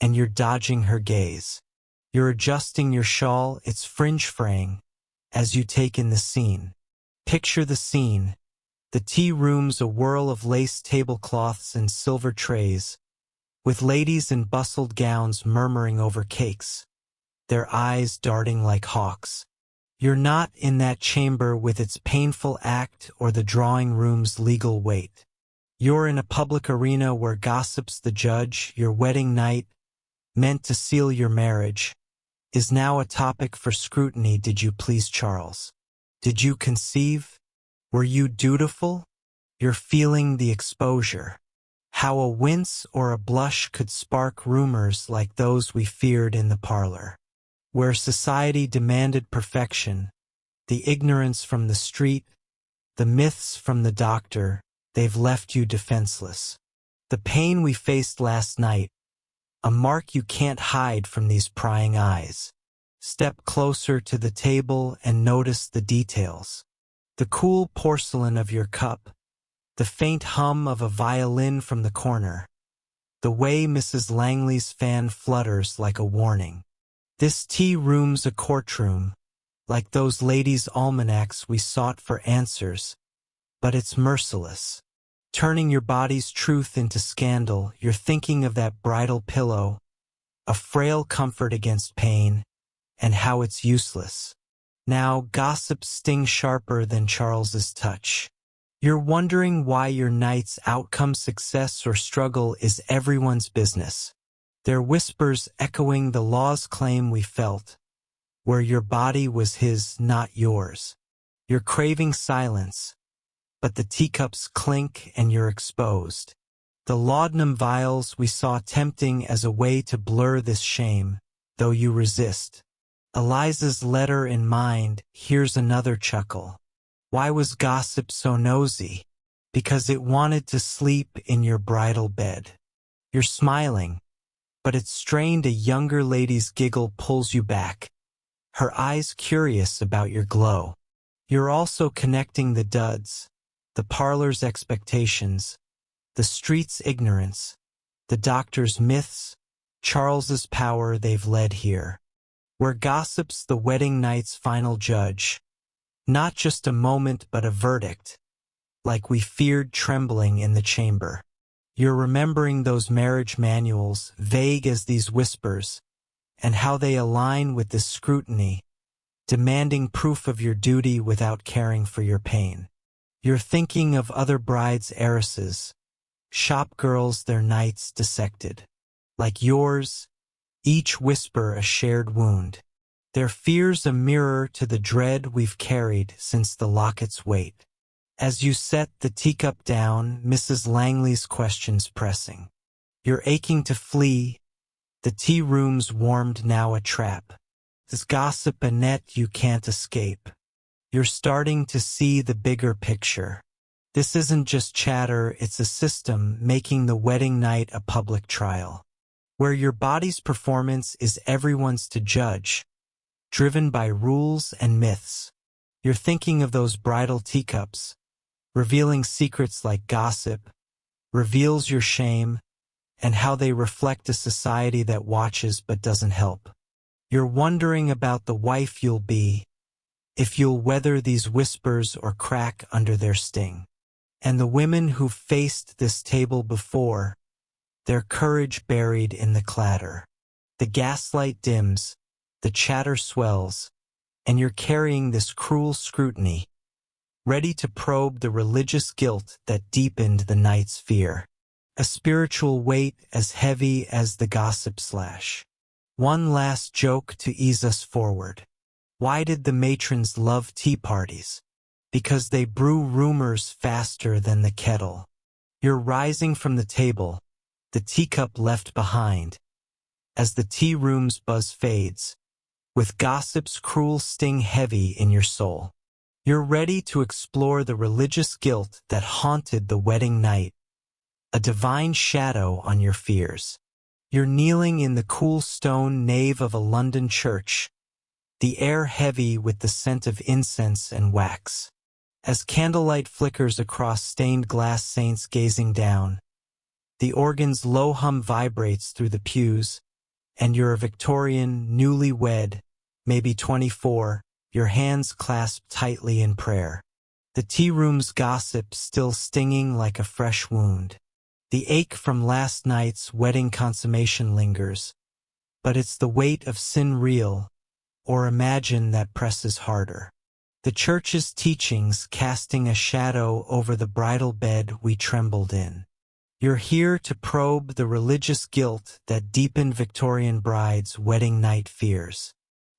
and you're dodging her gaze. You're adjusting your shawl, its fringe fraying, as you take in the scene. Picture the scene. The tea room's a whirl of lace tablecloths and silver trays, with ladies in bustled gowns murmuring over cakes, their eyes darting like hawks. You're not in that chamber with its painful act or the drawing room's legal weight. You're in a public arena where gossip's the judge. Your wedding night, meant to seal your marriage, is now a topic for scrutiny. Did you please Charles? Did you conceive? Were you dutiful? You're feeling the exposure. How a wince or a blush could spark rumors like those we feared in the parlor. Where society demanded perfection, the ignorance from the street, the myths from the doctor, they've left you defenseless. The pain we faced last night, a mark you can't hide from these prying eyes. Step closer to the table and notice the details. The cool porcelain of your cup, the faint hum of a violin from the corner, the way Mrs. Langley's fan flutters like a warning. This tea room's a courtroom, like those ladies' almanacs we sought for answers, but it's merciless. Turning your body's truth into scandal, you're thinking of that bridal pillow, a frail comfort against pain, and how it's useless. Now gossip stings sharper than Charles's touch. You're wondering why your night's outcome, success or struggle, is everyone's business. Their whispers echoing the law's claim we felt, where your body was his, not yours. You're craving silence, but the teacups clink and you're exposed. The laudanum vials we saw tempting as a way to blur this shame, though you resist. Eliza's letter in mind, here's another chuckle. Why was gossip so nosy? Because it wanted to sleep in your bridal bed. You're smiling, but its strained. A younger lady's giggle pulls you back, her eyes curious about your glow. You're also connecting the duds, the parlor's expectations, the street's ignorance, the doctor's myths, Charles's power. They've led here, where gossip's the wedding night's final judge, not just a moment but a verdict, like we feared trembling in the chamber. You're remembering those marriage manuals, vague as these whispers, and how they align with this scrutiny, demanding proof of your duty without caring for your pain. You're thinking of other brides, heiresses, shop girls, their nights dissected. Like yours, each whisper a shared wound. Their fears a mirror to the dread we've carried since the locket's weight. As you set the teacup down, Mrs. Langley's questions pressing. You're aching to flee. The tea room's warmed, now a trap. This gossip a net you can't escape. You're starting to see the bigger picture. This isn't just chatter, it's a system making the wedding night a public trial, where your body's performance is everyone's to judge, driven by rules and myths. You're thinking of those bridal teacups, revealing secrets like gossip, reveals your shame, and how they reflect a society that watches but doesn't help. You're wondering about the wife you'll be, if you'll weather these whispers or crack under their sting. And the women who've faced this table before, their courage buried in the clatter. The gaslight dims, the chatter swells, and you're carrying this cruel scrutiny, ready to probe the religious guilt that deepened the night's fear. A spiritual weight as heavy as the gossip slash. One last joke to ease us forward. Why did the matrons love tea parties? Because they brew rumors faster than the kettle. You're rising from the table, the teacup left behind, as the tea room's buzz fades, with gossip's cruel sting heavy in your soul. You're ready to explore the religious guilt that haunted the wedding night, a divine shadow on your fears. You're kneeling in the cool stone nave of a London church, the air heavy with the scent of incense and wax. As candlelight flickers across stained glass, saints gazing down, the organ's low hum vibrates through the pews, and you're a Victorian, newly wed, maybe 24, your hands clasped tightly in prayer. The tea room's gossip still stinging like a fresh wound. The ache from last night's wedding consummation lingers, but it's the weight of sin real, or imagine that presses harder. The church's teachings casting a shadow over the bridal bed we trembled in. You're here to probe the religious guilt that deepened Victorian brides' wedding night fears.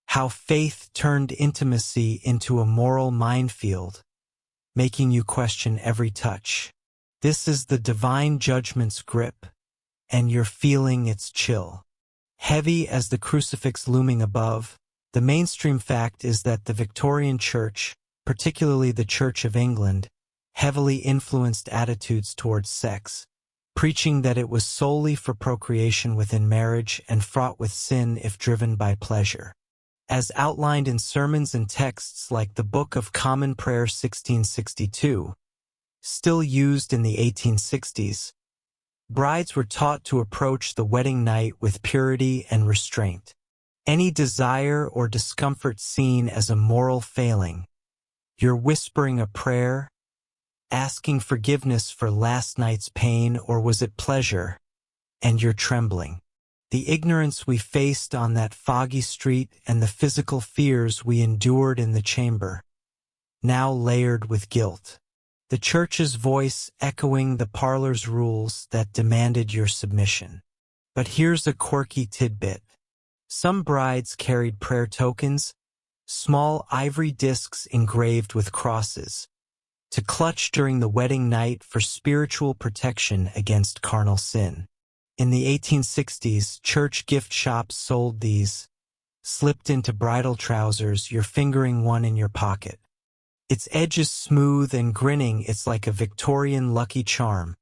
How faith turned intimacy into a moral minefield, making you question every touch. This is the divine judgment's grip, and you're feeling its chill. Heavy as the crucifix looming above, the mainstream fact is that the Victorian Church, particularly the Church of England, heavily influenced attitudes towards sex, preaching that it was solely for procreation within marriage and fraught with sin if driven by pleasure. As outlined in sermons and texts like the Book of Common Prayer 1662, still used in the 1860s, brides were taught to approach the wedding night with purity and restraint. Any desire or discomfort seen as a moral failing. You're whispering a prayer, asking forgiveness for last night's pain, or was it pleasure, and you're trembling. The ignorance we faced on that foggy street and the physical fears we endured in the chamber, now layered with guilt. The church's voice echoing the parlor's rules that demanded your submission. But here's a quirky tidbit. Some brides carried prayer tokens, small ivory discs engraved with crosses, to clutch during the wedding night for spiritual protection against carnal sin. In the 1860s, church gift shops sold these, slipped into bridal trousers, you're fingering one in your pocket. Its edge is smooth and grinning, it's like a Victorian lucky charm,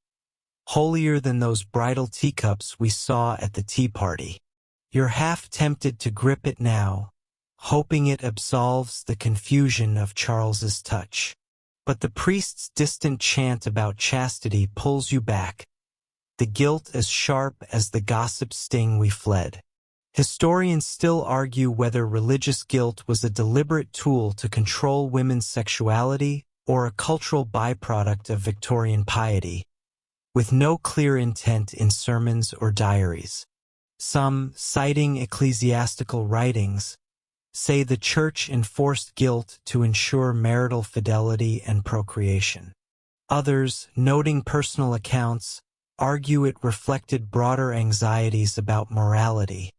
holier than those bridal teacups we saw at the tea party. You're half tempted to grip it now, hoping it absolves the confusion of Charles's touch. But the priest's distant chant about chastity pulls you back, the guilt as sharp as the gossip sting we fled. Historians still argue whether religious guilt was a deliberate tool to control women's sexuality or a cultural byproduct of Victorian piety, with no clear intent in sermons or diaries. Some, citing ecclesiastical writings, say the church enforced guilt to ensure marital fidelity and procreation. Others, noting personal accounts, argue it reflected broader anxieties about morality,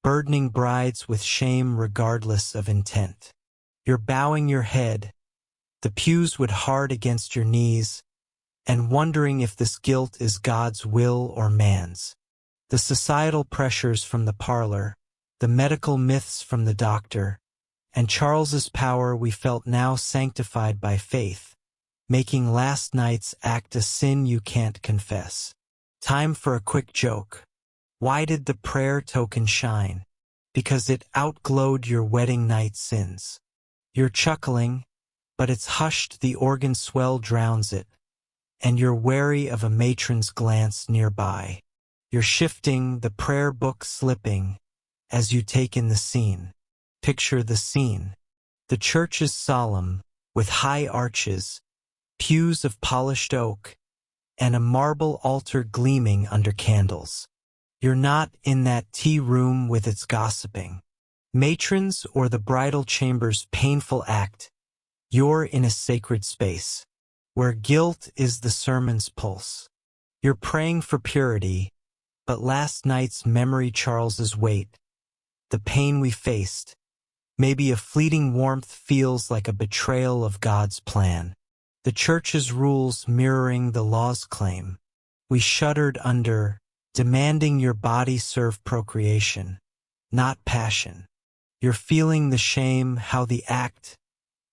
burdening brides with shame regardless of intent. You're bowing your head, the pews would hard against your knees, and wondering if this guilt is God's will or man's. The societal pressures from the parlor, the medical myths from the doctor, and Charles's power we felt now sanctified by faith, making last night's act a sin you can't confess. Time for a quick joke. Why did the prayer token shine? Because it outglowed your wedding night sins. You're chuckling, but it's hushed, the organ swell drowns it, and you're wary of a matron's glance nearby. You're shifting, the prayer book slipping, as you take in the scene. Picture the scene. The church is solemn, with high arches, pews of polished oak, and a marble altar gleaming under candles. You're not in that tea room with its gossiping matrons or the bridal chamber's painful act. You're in a sacred space, where guilt is the sermon's pulse. You're praying for purity, but last night's memory, Charles's weight, the pain we faced, maybe a fleeting warmth feels like a betrayal of God's plan. The church's rules mirroring the law's claim. We shuddered under, demanding your body serve procreation, not passion. You're feeling the shame, how the act,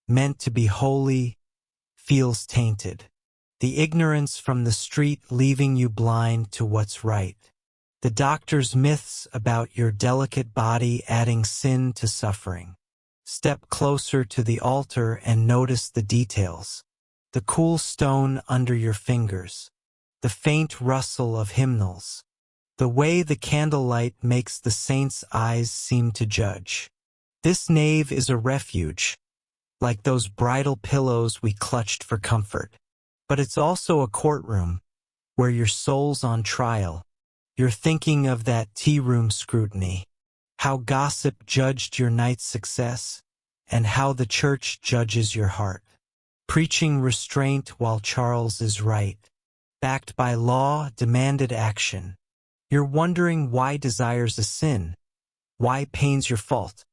meant to be holy, feels tainted. The ignorance from the street leaving you blind to what's right. The doctor's myths about your delicate body adding sin to suffering. Step closer to the altar and notice the details. The cool stone under your fingers. The faint rustle of hymnals. The way the candlelight makes the saint's eyes seem to judge. This nave is a refuge, like those bridal pillows we clutched for comfort. But it's also a courtroom, where your soul's on trial. You're thinking of that tea room scrutiny. how gossip judged your night's success, and how the church judges your heart. Preaching restraint while Charles is right, backed by law, demanded action. You're wondering why desire's a sin, why pain's your fault.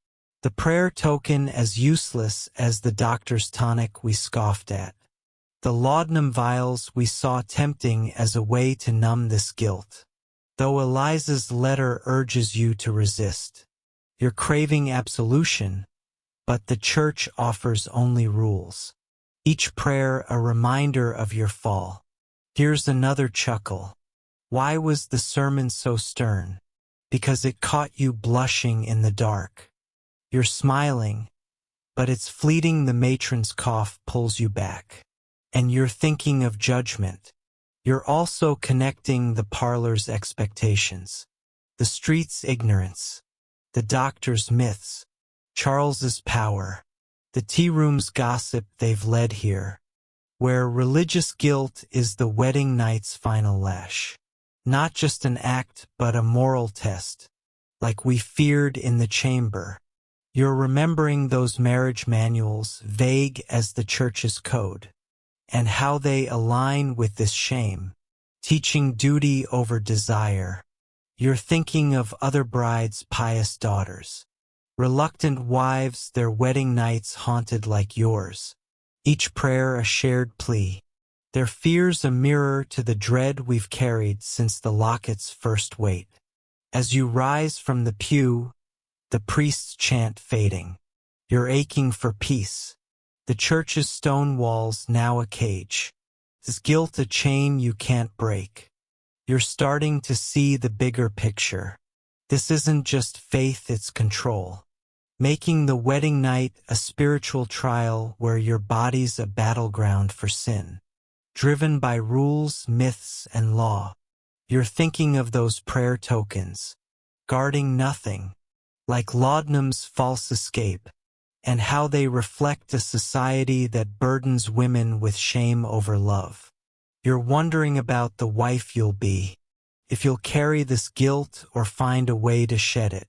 The prayer token as useless as the doctor's tonic we scoffed at. The laudanum vials we saw tempting as a way to numb this guilt. Though Eliza's letter urges you to resist. You're craving absolution, but the church offers only rules. Each prayer a reminder of your fall. Here's another chuckle. Why was the sermon so stern? Because it caught you blushing in the dark. You're smiling, but it's fleeting. The matron's cough pulls you back. And you're thinking of judgment. You're also connecting the parlor's expectations, the street's ignorance, the doctor's myths, Charles's power, the tea room's gossip they've led here, where religious guilt is the wedding night's final lash. Not just an act, but a moral test, like we feared in the chamber. You're remembering those marriage manuals, vague as the church's code, and how they align with this shame, teaching duty over desire. You're thinking of other brides' pious daughters, reluctant wives, their wedding nights haunted like yours, each prayer a shared plea, their fears a mirror to the dread we've carried since the locket's first weight. As you rise from the pew, the priest's chant fading, you're aching for peace. The church's stone walls now a cage. Is guilt a chain you can't break? You're starting to see the bigger picture. This isn't just faith, it's control. Making the wedding night a spiritual trial where your body's a battleground for sin. Driven by rules, myths, and law. You're thinking of those prayer tokens, guarding nothing, like laudanum's false escape, and how they reflect a society that burdens women with shame over love. You're wondering about the wife you'll be, if you'll carry this guilt or find a way to shed it.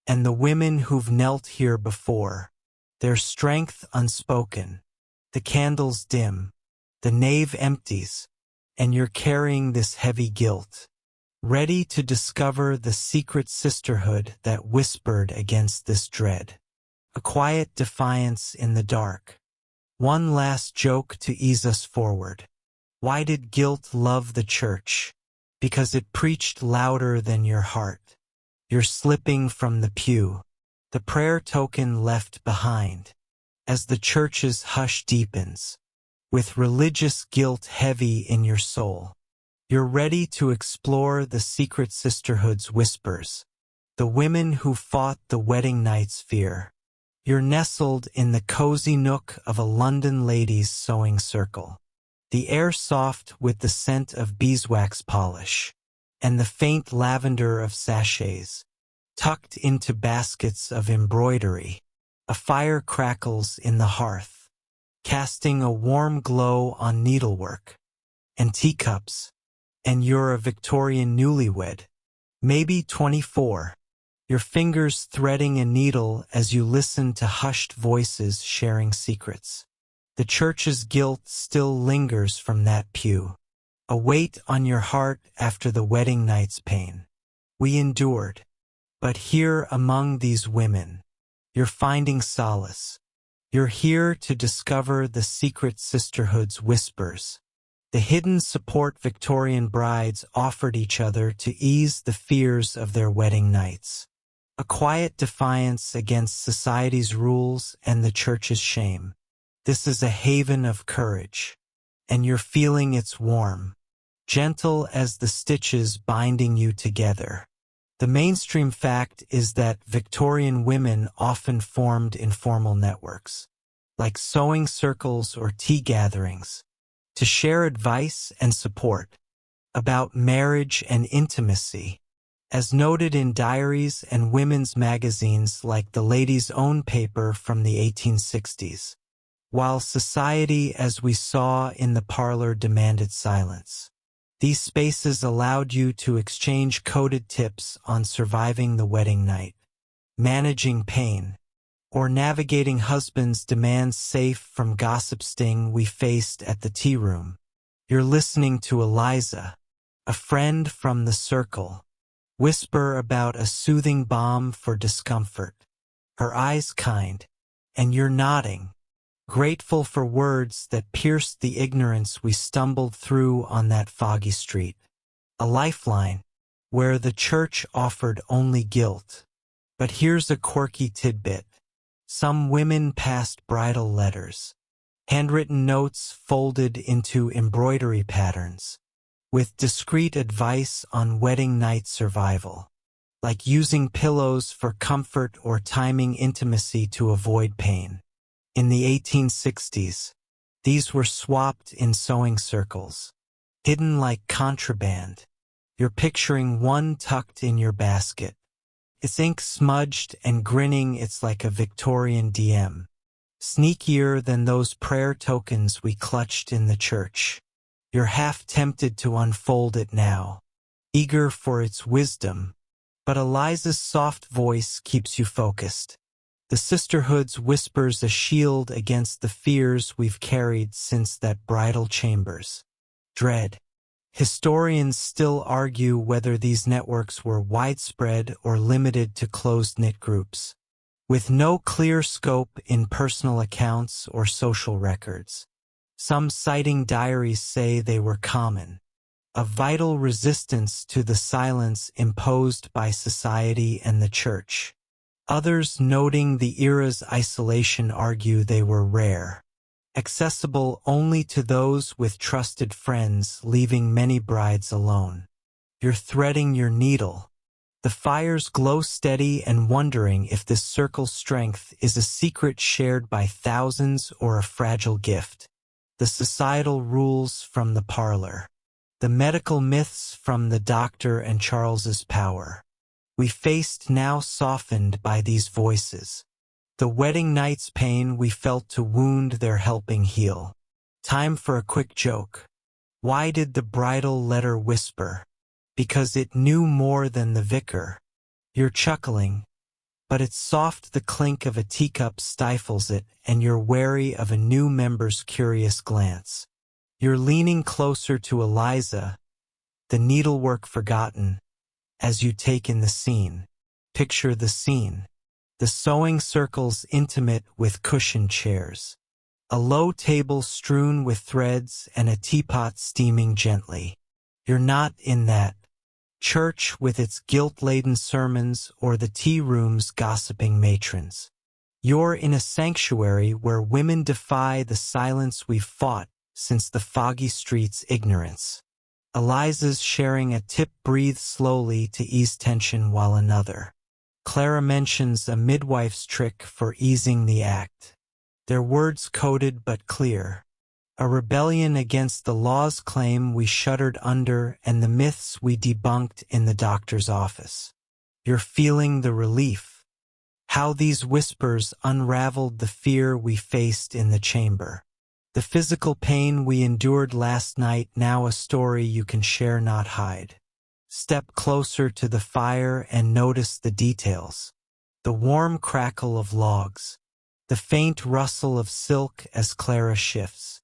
And the women who've knelt here before, their strength unspoken, the candles dim, the nave empties, and you're carrying this heavy guilt, ready to discover the secret sisterhood that whispered against this dread. A quiet defiance in the dark. One last joke to ease us forward. Why did guilt love the church? Because it preached louder than your heart. You're slipping from the pew, the prayer token left behind, as the church's hush deepens, with religious guilt heavy in your soul. You're ready to explore the secret sisterhood's whispers, the women who fought the wedding night's fear. You're nestled in the cozy nook of a London ladies' sewing circle. The air soft with the scent of beeswax polish, and the faint lavender of sachets, tucked into baskets of embroidery. A fire crackles in the hearth, casting a warm glow on needlework and teacups, and you're a Victorian newlywed, maybe 24. Your fingers threading a needle as you listen to hushed voices sharing secrets. The church's guilt still lingers from that pew, a weight on your heart after the wedding night's pain. We endured, but here among these women, you're finding solace. You're here to discover the secret sisterhood's whispers, the hidden support Victorian brides offered each other to ease the fears of their wedding nights. A quiet defiance against society's rules and the church's shame. This is a haven of courage, and you're feeling its warm, gentle as the stitches binding you together. The mainstream fact is that Victorian women often formed informal networks, like sewing circles or tea gatherings, to share advice and support about marriage and intimacy. As noted in diaries and women's magazines like the Lady's Own paper from the 1860s, while society, as we saw in the parlor, demanded silence. These spaces allowed you to exchange coded tips on surviving the wedding night, managing pain, or navigating husband's demands safe from gossip sting we faced at the tea room. You're listening to Eliza, a friend from the circle, whisper about a soothing balm for discomfort. Her eyes kind, and you're nodding, grateful for words that pierced the ignorance we stumbled through on that foggy street. A lifeline, where the church offered only guilt. But here's a quirky tidbit. Some women passed bridal letters, handwritten notes folded into embroidery patterns, with discreet advice on wedding night survival, like using pillows for comfort or timing intimacy to avoid pain. In the 1860s, these were swapped in sewing circles, hidden like contraband. You're picturing one tucked in your basket. Its ink smudged and grinning, it's like a Victorian DM. Sneakier than those prayer tokens we clutched in the church. You're half tempted to unfold it now, eager for its wisdom, but Eliza's soft voice keeps you focused. The sisterhood's whispers a shield against the fears we've carried since that bridal chamber's dread. Historians still argue whether these networks were widespread or limited to closed-knit groups, with no clear scope in personal accounts or social records. Some citing diaries say they were common, a vital resistance to the silence imposed by society and the church. Others, noting the era's isolation, argue they were rare, accessible only to those with trusted friends, leaving many brides alone. You're threading your needle. The fires glow steady and wondering if this circle's strength is a secret shared by thousands or a fragile gift. The societal rules from the parlor. The medical myths from the doctor and Charles's power. We faced now softened by these voices. The wedding night's pain we felt to wound their helping heal. Time for a quick joke. Why did the bridal letter whisper? Because it knew more than the vicar. You're chuckling, but it's soft. The clink of a teacup stifles it, and you're wary of a new member's curious glance. You're leaning closer to Eliza, the needlework forgotten, as you take in the scene. Picture the scene. The sewing circle's intimate with cushioned chairs. A low table strewn with threads and a teapot steaming gently. You're not in that church with its guilt-laden sermons or the tea room's gossiping matrons. You're in a sanctuary where women defy the silence we've fought since the foggy street's ignorance. Eliza's sharing a tip breathes slowly to ease tension while another. Clara mentions a midwife's trick for easing the act. Their words coded but clear. A rebellion against the law's claim we shuddered under and the myths we debunked in the doctor's office. You're feeling the relief. How these whispers unraveled the fear we faced in the chamber. The physical pain we endured last night, now a story you can share, not hide. Step closer to the fire and notice the details. The warm crackle of logs. The faint rustle of silk as Clara shifts.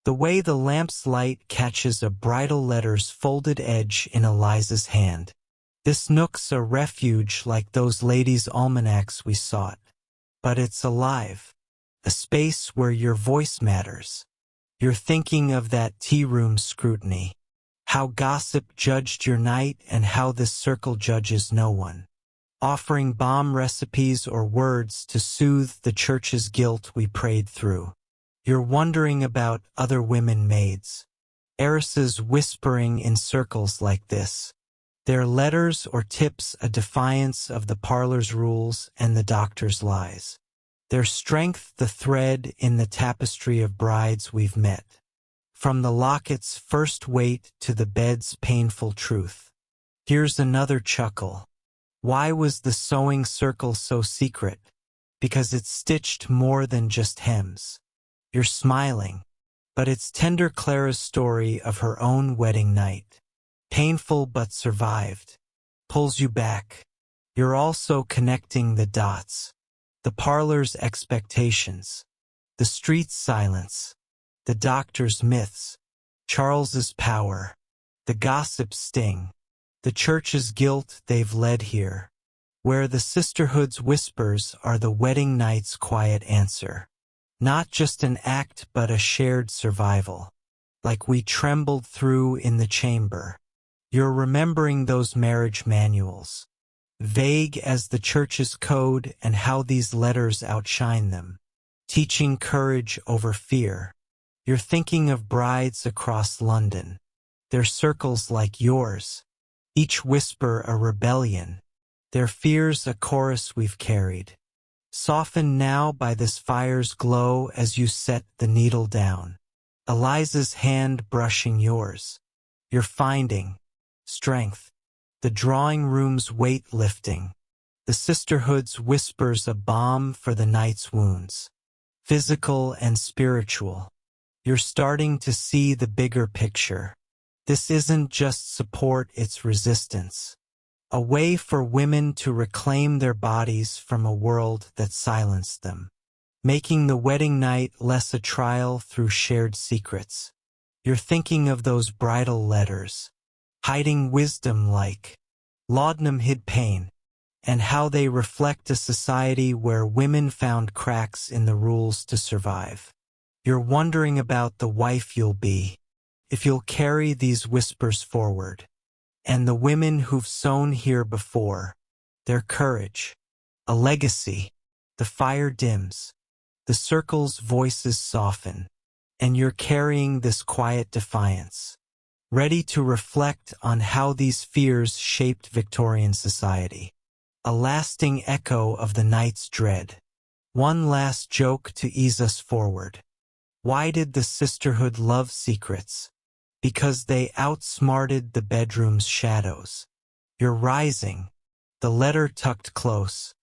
The way the lamp's light catches a bridal letter's folded edge in Eliza's hand. This nook's a refuge like those ladies' almanacs we sought. But it's alive. A space where your voice matters. You're thinking of that tea room scrutiny. How gossip judged your night and how this circle judges no one. Offering balm recipes or words to soothe the church's guilt we prayed through. You're wondering about other women maids. Heiresses whispering in circles like this. Their letters or tips a defiance of the parlor's rules and the doctor's lies. Their strength the thread in the tapestry of brides we've met. From the locket's first weight to the bed's painful truth. Here's another chuckle. Why was the sewing circle so secret? Because it's stitched more than just hems. You're smiling, but it's tender. Clara's story of her own wedding night. Painful but survived. Pulls you back. You're also connecting the dots. The parlor's expectations, the street's silence, the doctor's myths, Charles's power, the gossip's sting, the church's guilt they've led here, where the sisterhood's whispers are the wedding night's quiet answer. Not just an act but a shared survival, like we trembled through in the chamber. You're remembering those marriage manuals, vague as the church's code, and how these letters outshine them, teaching courage over fear. You're thinking of brides across London, their circles like yours, each whisper a rebellion, their fears a chorus we've carried. Softened now by this fire's glow as you set the needle down, Eliza's hand brushing yours. You're finding strength, the drawing room's weight lifting, the sisterhood's whispers a balm for the night's wounds, physical and spiritual. You're starting to see the bigger picture. This isn't just support, it's resistance. A way for women to reclaim their bodies from a world that silenced them, making the wedding night less a trial through shared secrets. You're thinking of those bridal letters, hiding wisdom like laudanum hid pain, and how they reflect a society where women found cracks in the rules to survive. You're wondering about the wife you'll be, if you'll carry these whispers forward. And the women who've sown here before, their courage, a legacy. The fire dims, the circle's voices soften, and you're carrying this quiet defiance, ready to reflect on how these fears shaped Victorian society. A lasting echo of the night's dread. One last joke to ease us forward. Why did the sisterhood love secrets? Because they outsmarted the bedroom's shadows. You're rising, the letter tucked close,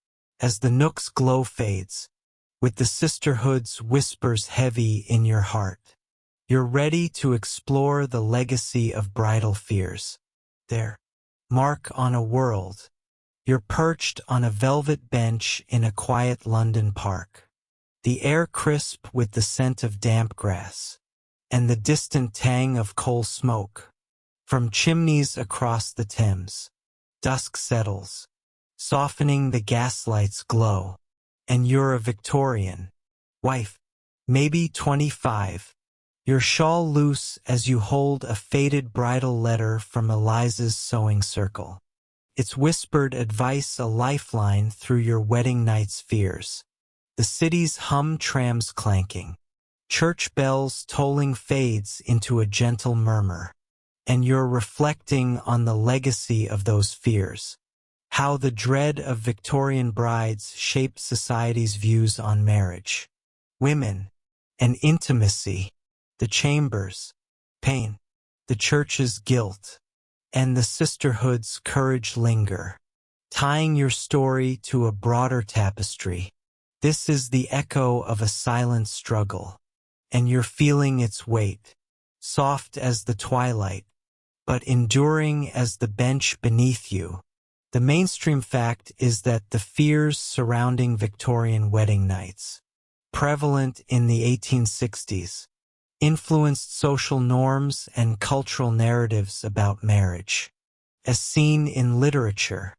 as the nook's glow fades, with the sisterhood's whispers heavy in your heart. You're ready to explore the legacy of bridal fears. Their mark on a world. You're perched on a velvet bench in a quiet London park. The air crisp with the scent of damp grass, and the distant tang of coal smoke from chimneys across the Thames. Dusk settles, softening the gaslight's glow, and you're a Victorian wife, maybe 25, your shawl loose as you hold a faded bridal letter from Eliza's sewing circle. Its whispered advice a lifeline through your wedding night's fears. The city's hum trams clanking, church bells tolling fades into a gentle murmur, and you're reflecting on the legacy of those fears, how the dread of Victorian brides shaped society's views on marriage, women, and intimacy, the chambers, pain, the church's guilt, and the sisterhood's courage linger, tying your story to a broader tapestry. This is the echo of a silent struggle, and you're feeling its weight, soft as the twilight, but enduring as the bench beneath you. The mainstream fact is that the fears surrounding Victorian wedding nights, prevalent in the 1860s, influenced social norms and cultural narratives about marriage, as seen in literature,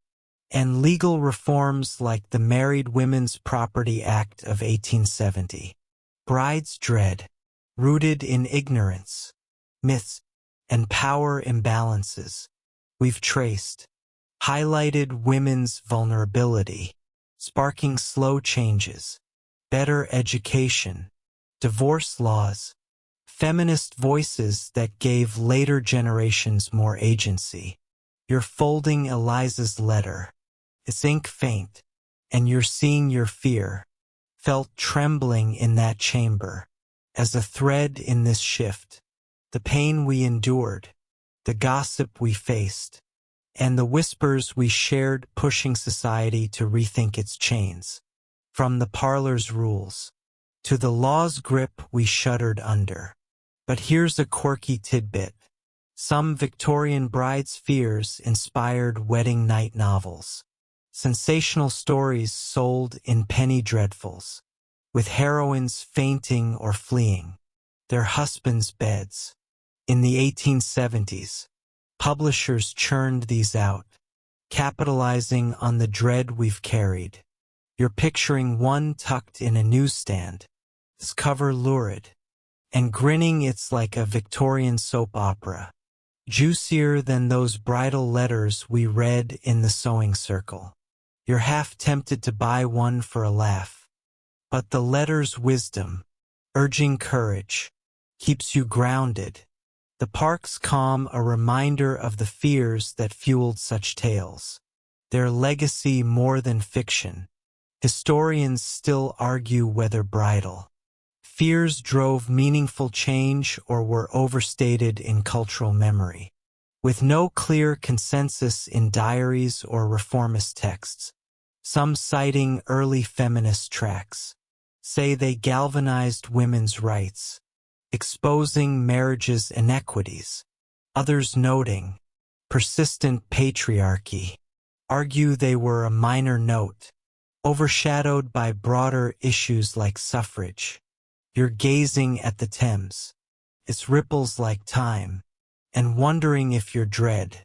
and legal reforms like the Married Women's Property Act of 1870. Bride's dread, rooted in ignorance, myths, and power imbalances, we've traced, highlighted women's vulnerability, sparking slow changes, better education, divorce laws, feminist voices that gave later generations more agency. You're folding Eliza's letter, its ink faint, and you're seeing your fear, felt trembling in that chamber, as a thread in this shift. The pain we endured, the gossip we faced, and the whispers we shared pushing society to rethink its chains. From the parlor's rules, to the law's grip we shuddered under. But here's a quirky tidbit. Some Victorian brides' fears inspired wedding night novels. sensational stories sold in penny dreadfuls, with heroines fainting or fleeing their husbands' beds. In the 1870s, publishers churned these out, capitalizing on the dread we've carried. You're picturing one tucked in a newsstand, its cover lurid, and grinning. It's like a Victorian soap opera, juicier than those bridal letters we read in the sewing circle. You're half tempted to buy one for a laugh, but the letter's wisdom, urging courage, keeps you grounded. The park's calm, a reminder of the fears that fueled such tales. Their legacy more than fiction. Historians still argue whether bridal fears drove meaningful change or were overstated in cultural memory. With no clear consensus in diaries or reformist texts, some citing early feminist tracts say they galvanized women's rights, exposing marriage's inequities. Others, noting persistent patriarchy, argue they were a minor note, overshadowed by broader issues like suffrage. You're gazing at the Thames, its ripples like time, and wondering if your dread,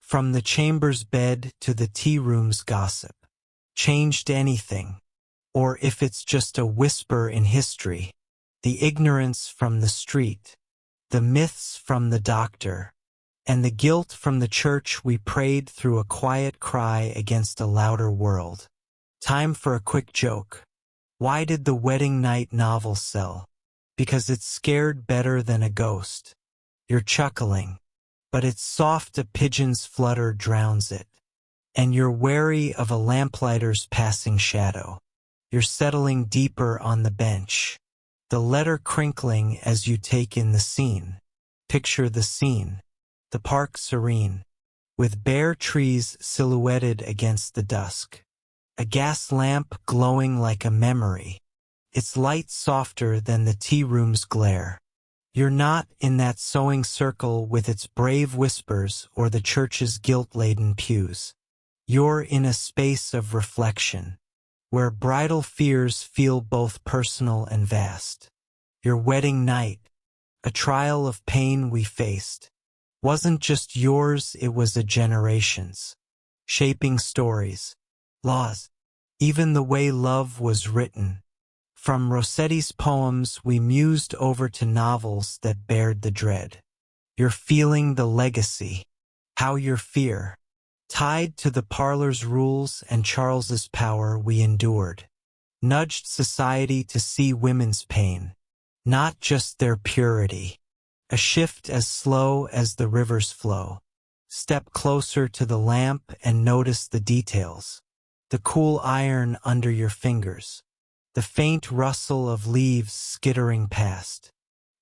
from the chamber's bed to the tea room's gossip, changed anything, or if it's just a whisper in history. The ignorance from the street, the myths from the doctor, and the guilt from the church we prayed through a quiet cry against a louder world. Time for a quick joke. Why did the wedding night novel sell? Because it's scared better than a ghost. You're chuckling, but it's soft, a pigeon's flutter drowns it. And you're wary of a lamplighter's passing shadow. You're settling deeper on the bench, the letter crinkling as you take in the scene. Picture the scene, the park serene, with bare trees silhouetted against the dusk. A gas lamp glowing like a memory, its light softer than the tea room's glare. You're not in that sewing circle with its brave whispers or the church's guilt-laden pews. You're in a space of reflection, where bridal fears feel both personal and vast. Your wedding night, a trial of pain we faced, wasn't just yours, it was a generation's, shaping stories, laws, even the way love was written. From Rossetti's poems we mused over to novels that bared the dread. You're feeling the legacy, how your fear, tied to the parlor's rules and Charles's power we endured, nudged society to see women's pain, not just their purity. A shift as slow as the river's flow. Step closer to the lamp and notice the details. The cool iron under your fingers. The faint rustle of leaves skittering past.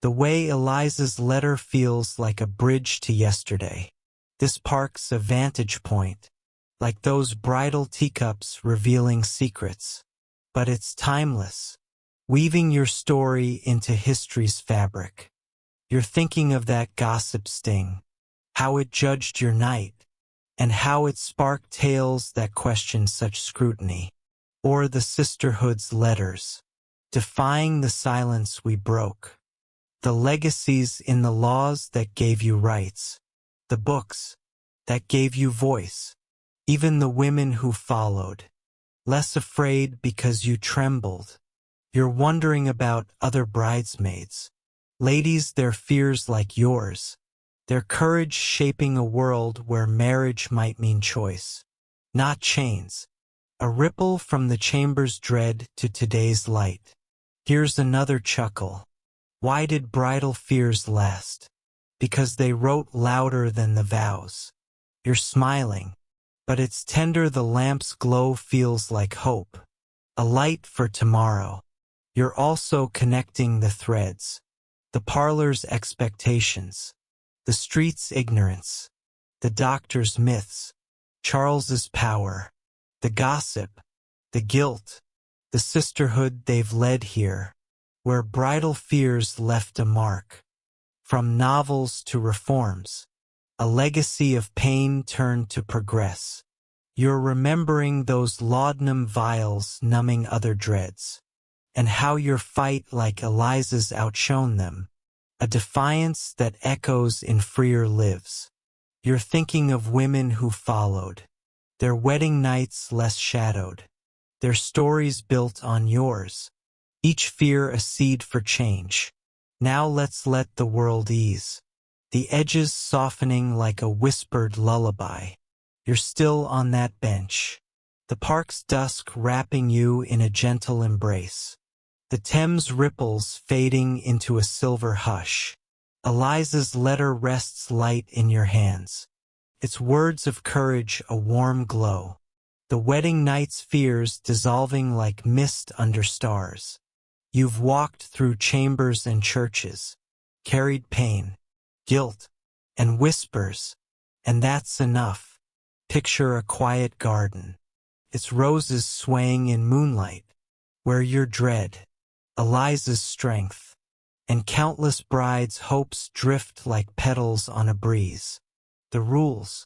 The way Eliza's letter feels like a bridge to yesterday. This park's a vantage point, like those bridal teacups revealing secrets. But it's timeless, weaving your story into history's fabric. You're thinking of that gossip sting, how it judged your night, and how it sparked tales that questioned such scrutiny. Or the sisterhood's letters, defying the silence we broke. The legacies in the laws that gave you rights. The books that gave you voice. Even the women who followed. Less afraid because you trembled. You're wondering about other bridesmaids. Ladies, their fears like yours. Their courage shaping a world where marriage might mean choice. Not chains. A ripple from the chamber's dread to today's light. Here's another chuckle. Why did bridal fears last? Because they wrote louder than the vows. You're smiling, but it's tender. The lamp's glow feels like hope. A light for tomorrow. You're also connecting the threads. The parlor's expectations. The street's ignorance. The doctor's myths. Charles's power. The gossip, the guilt, the sisterhood they've led here, where bridal fears left a mark. From novels to reforms, a legacy of pain turned to progress. You're remembering those laudanum vials numbing other dreads, and how your fight like Eliza's outshone them, a defiance that echoes in freer lives. You're thinking of women who followed, their wedding nights less shadowed, their stories built on yours, each fear a seed for change. Now let's let the world ease, the edges softening like a whispered lullaby. You're still on that bench, the park's dusk wrapping you in a gentle embrace, the Thames ripples fading into a silver hush. Eliza's letter rests light in your hands, its words of courage a warm glow, the wedding night's fears dissolving like mist under stars. You've walked through chambers and churches, carried pain, guilt, and whispers, and that's enough. Picture a quiet garden, its roses swaying in moonlight, where your dread, Eliza's strength, and countless brides' hopes drift like petals on a breeze. The rules,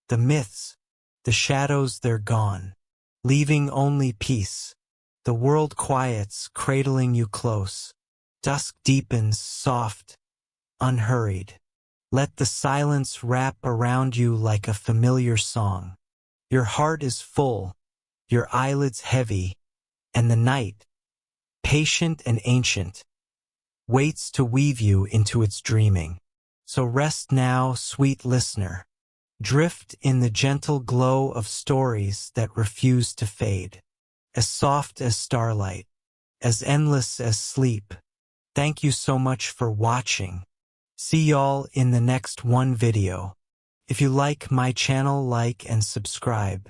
the myths, the shadows, they're gone, leaving only peace. The world quiets, cradling you close. Dusk deepens, soft, unhurried. Let the silence wrap around you like a familiar song. Your heart is full, your eyelids heavy, and the night, patient and ancient, waits to weave you into its dreaming. So rest now, sweet listener. Drift in the gentle glow of stories that refuse to fade. As soft as starlight, as endless as sleep. Thank you so much for watching. See y'all in the next one video. If you like my channel, like and subscribe.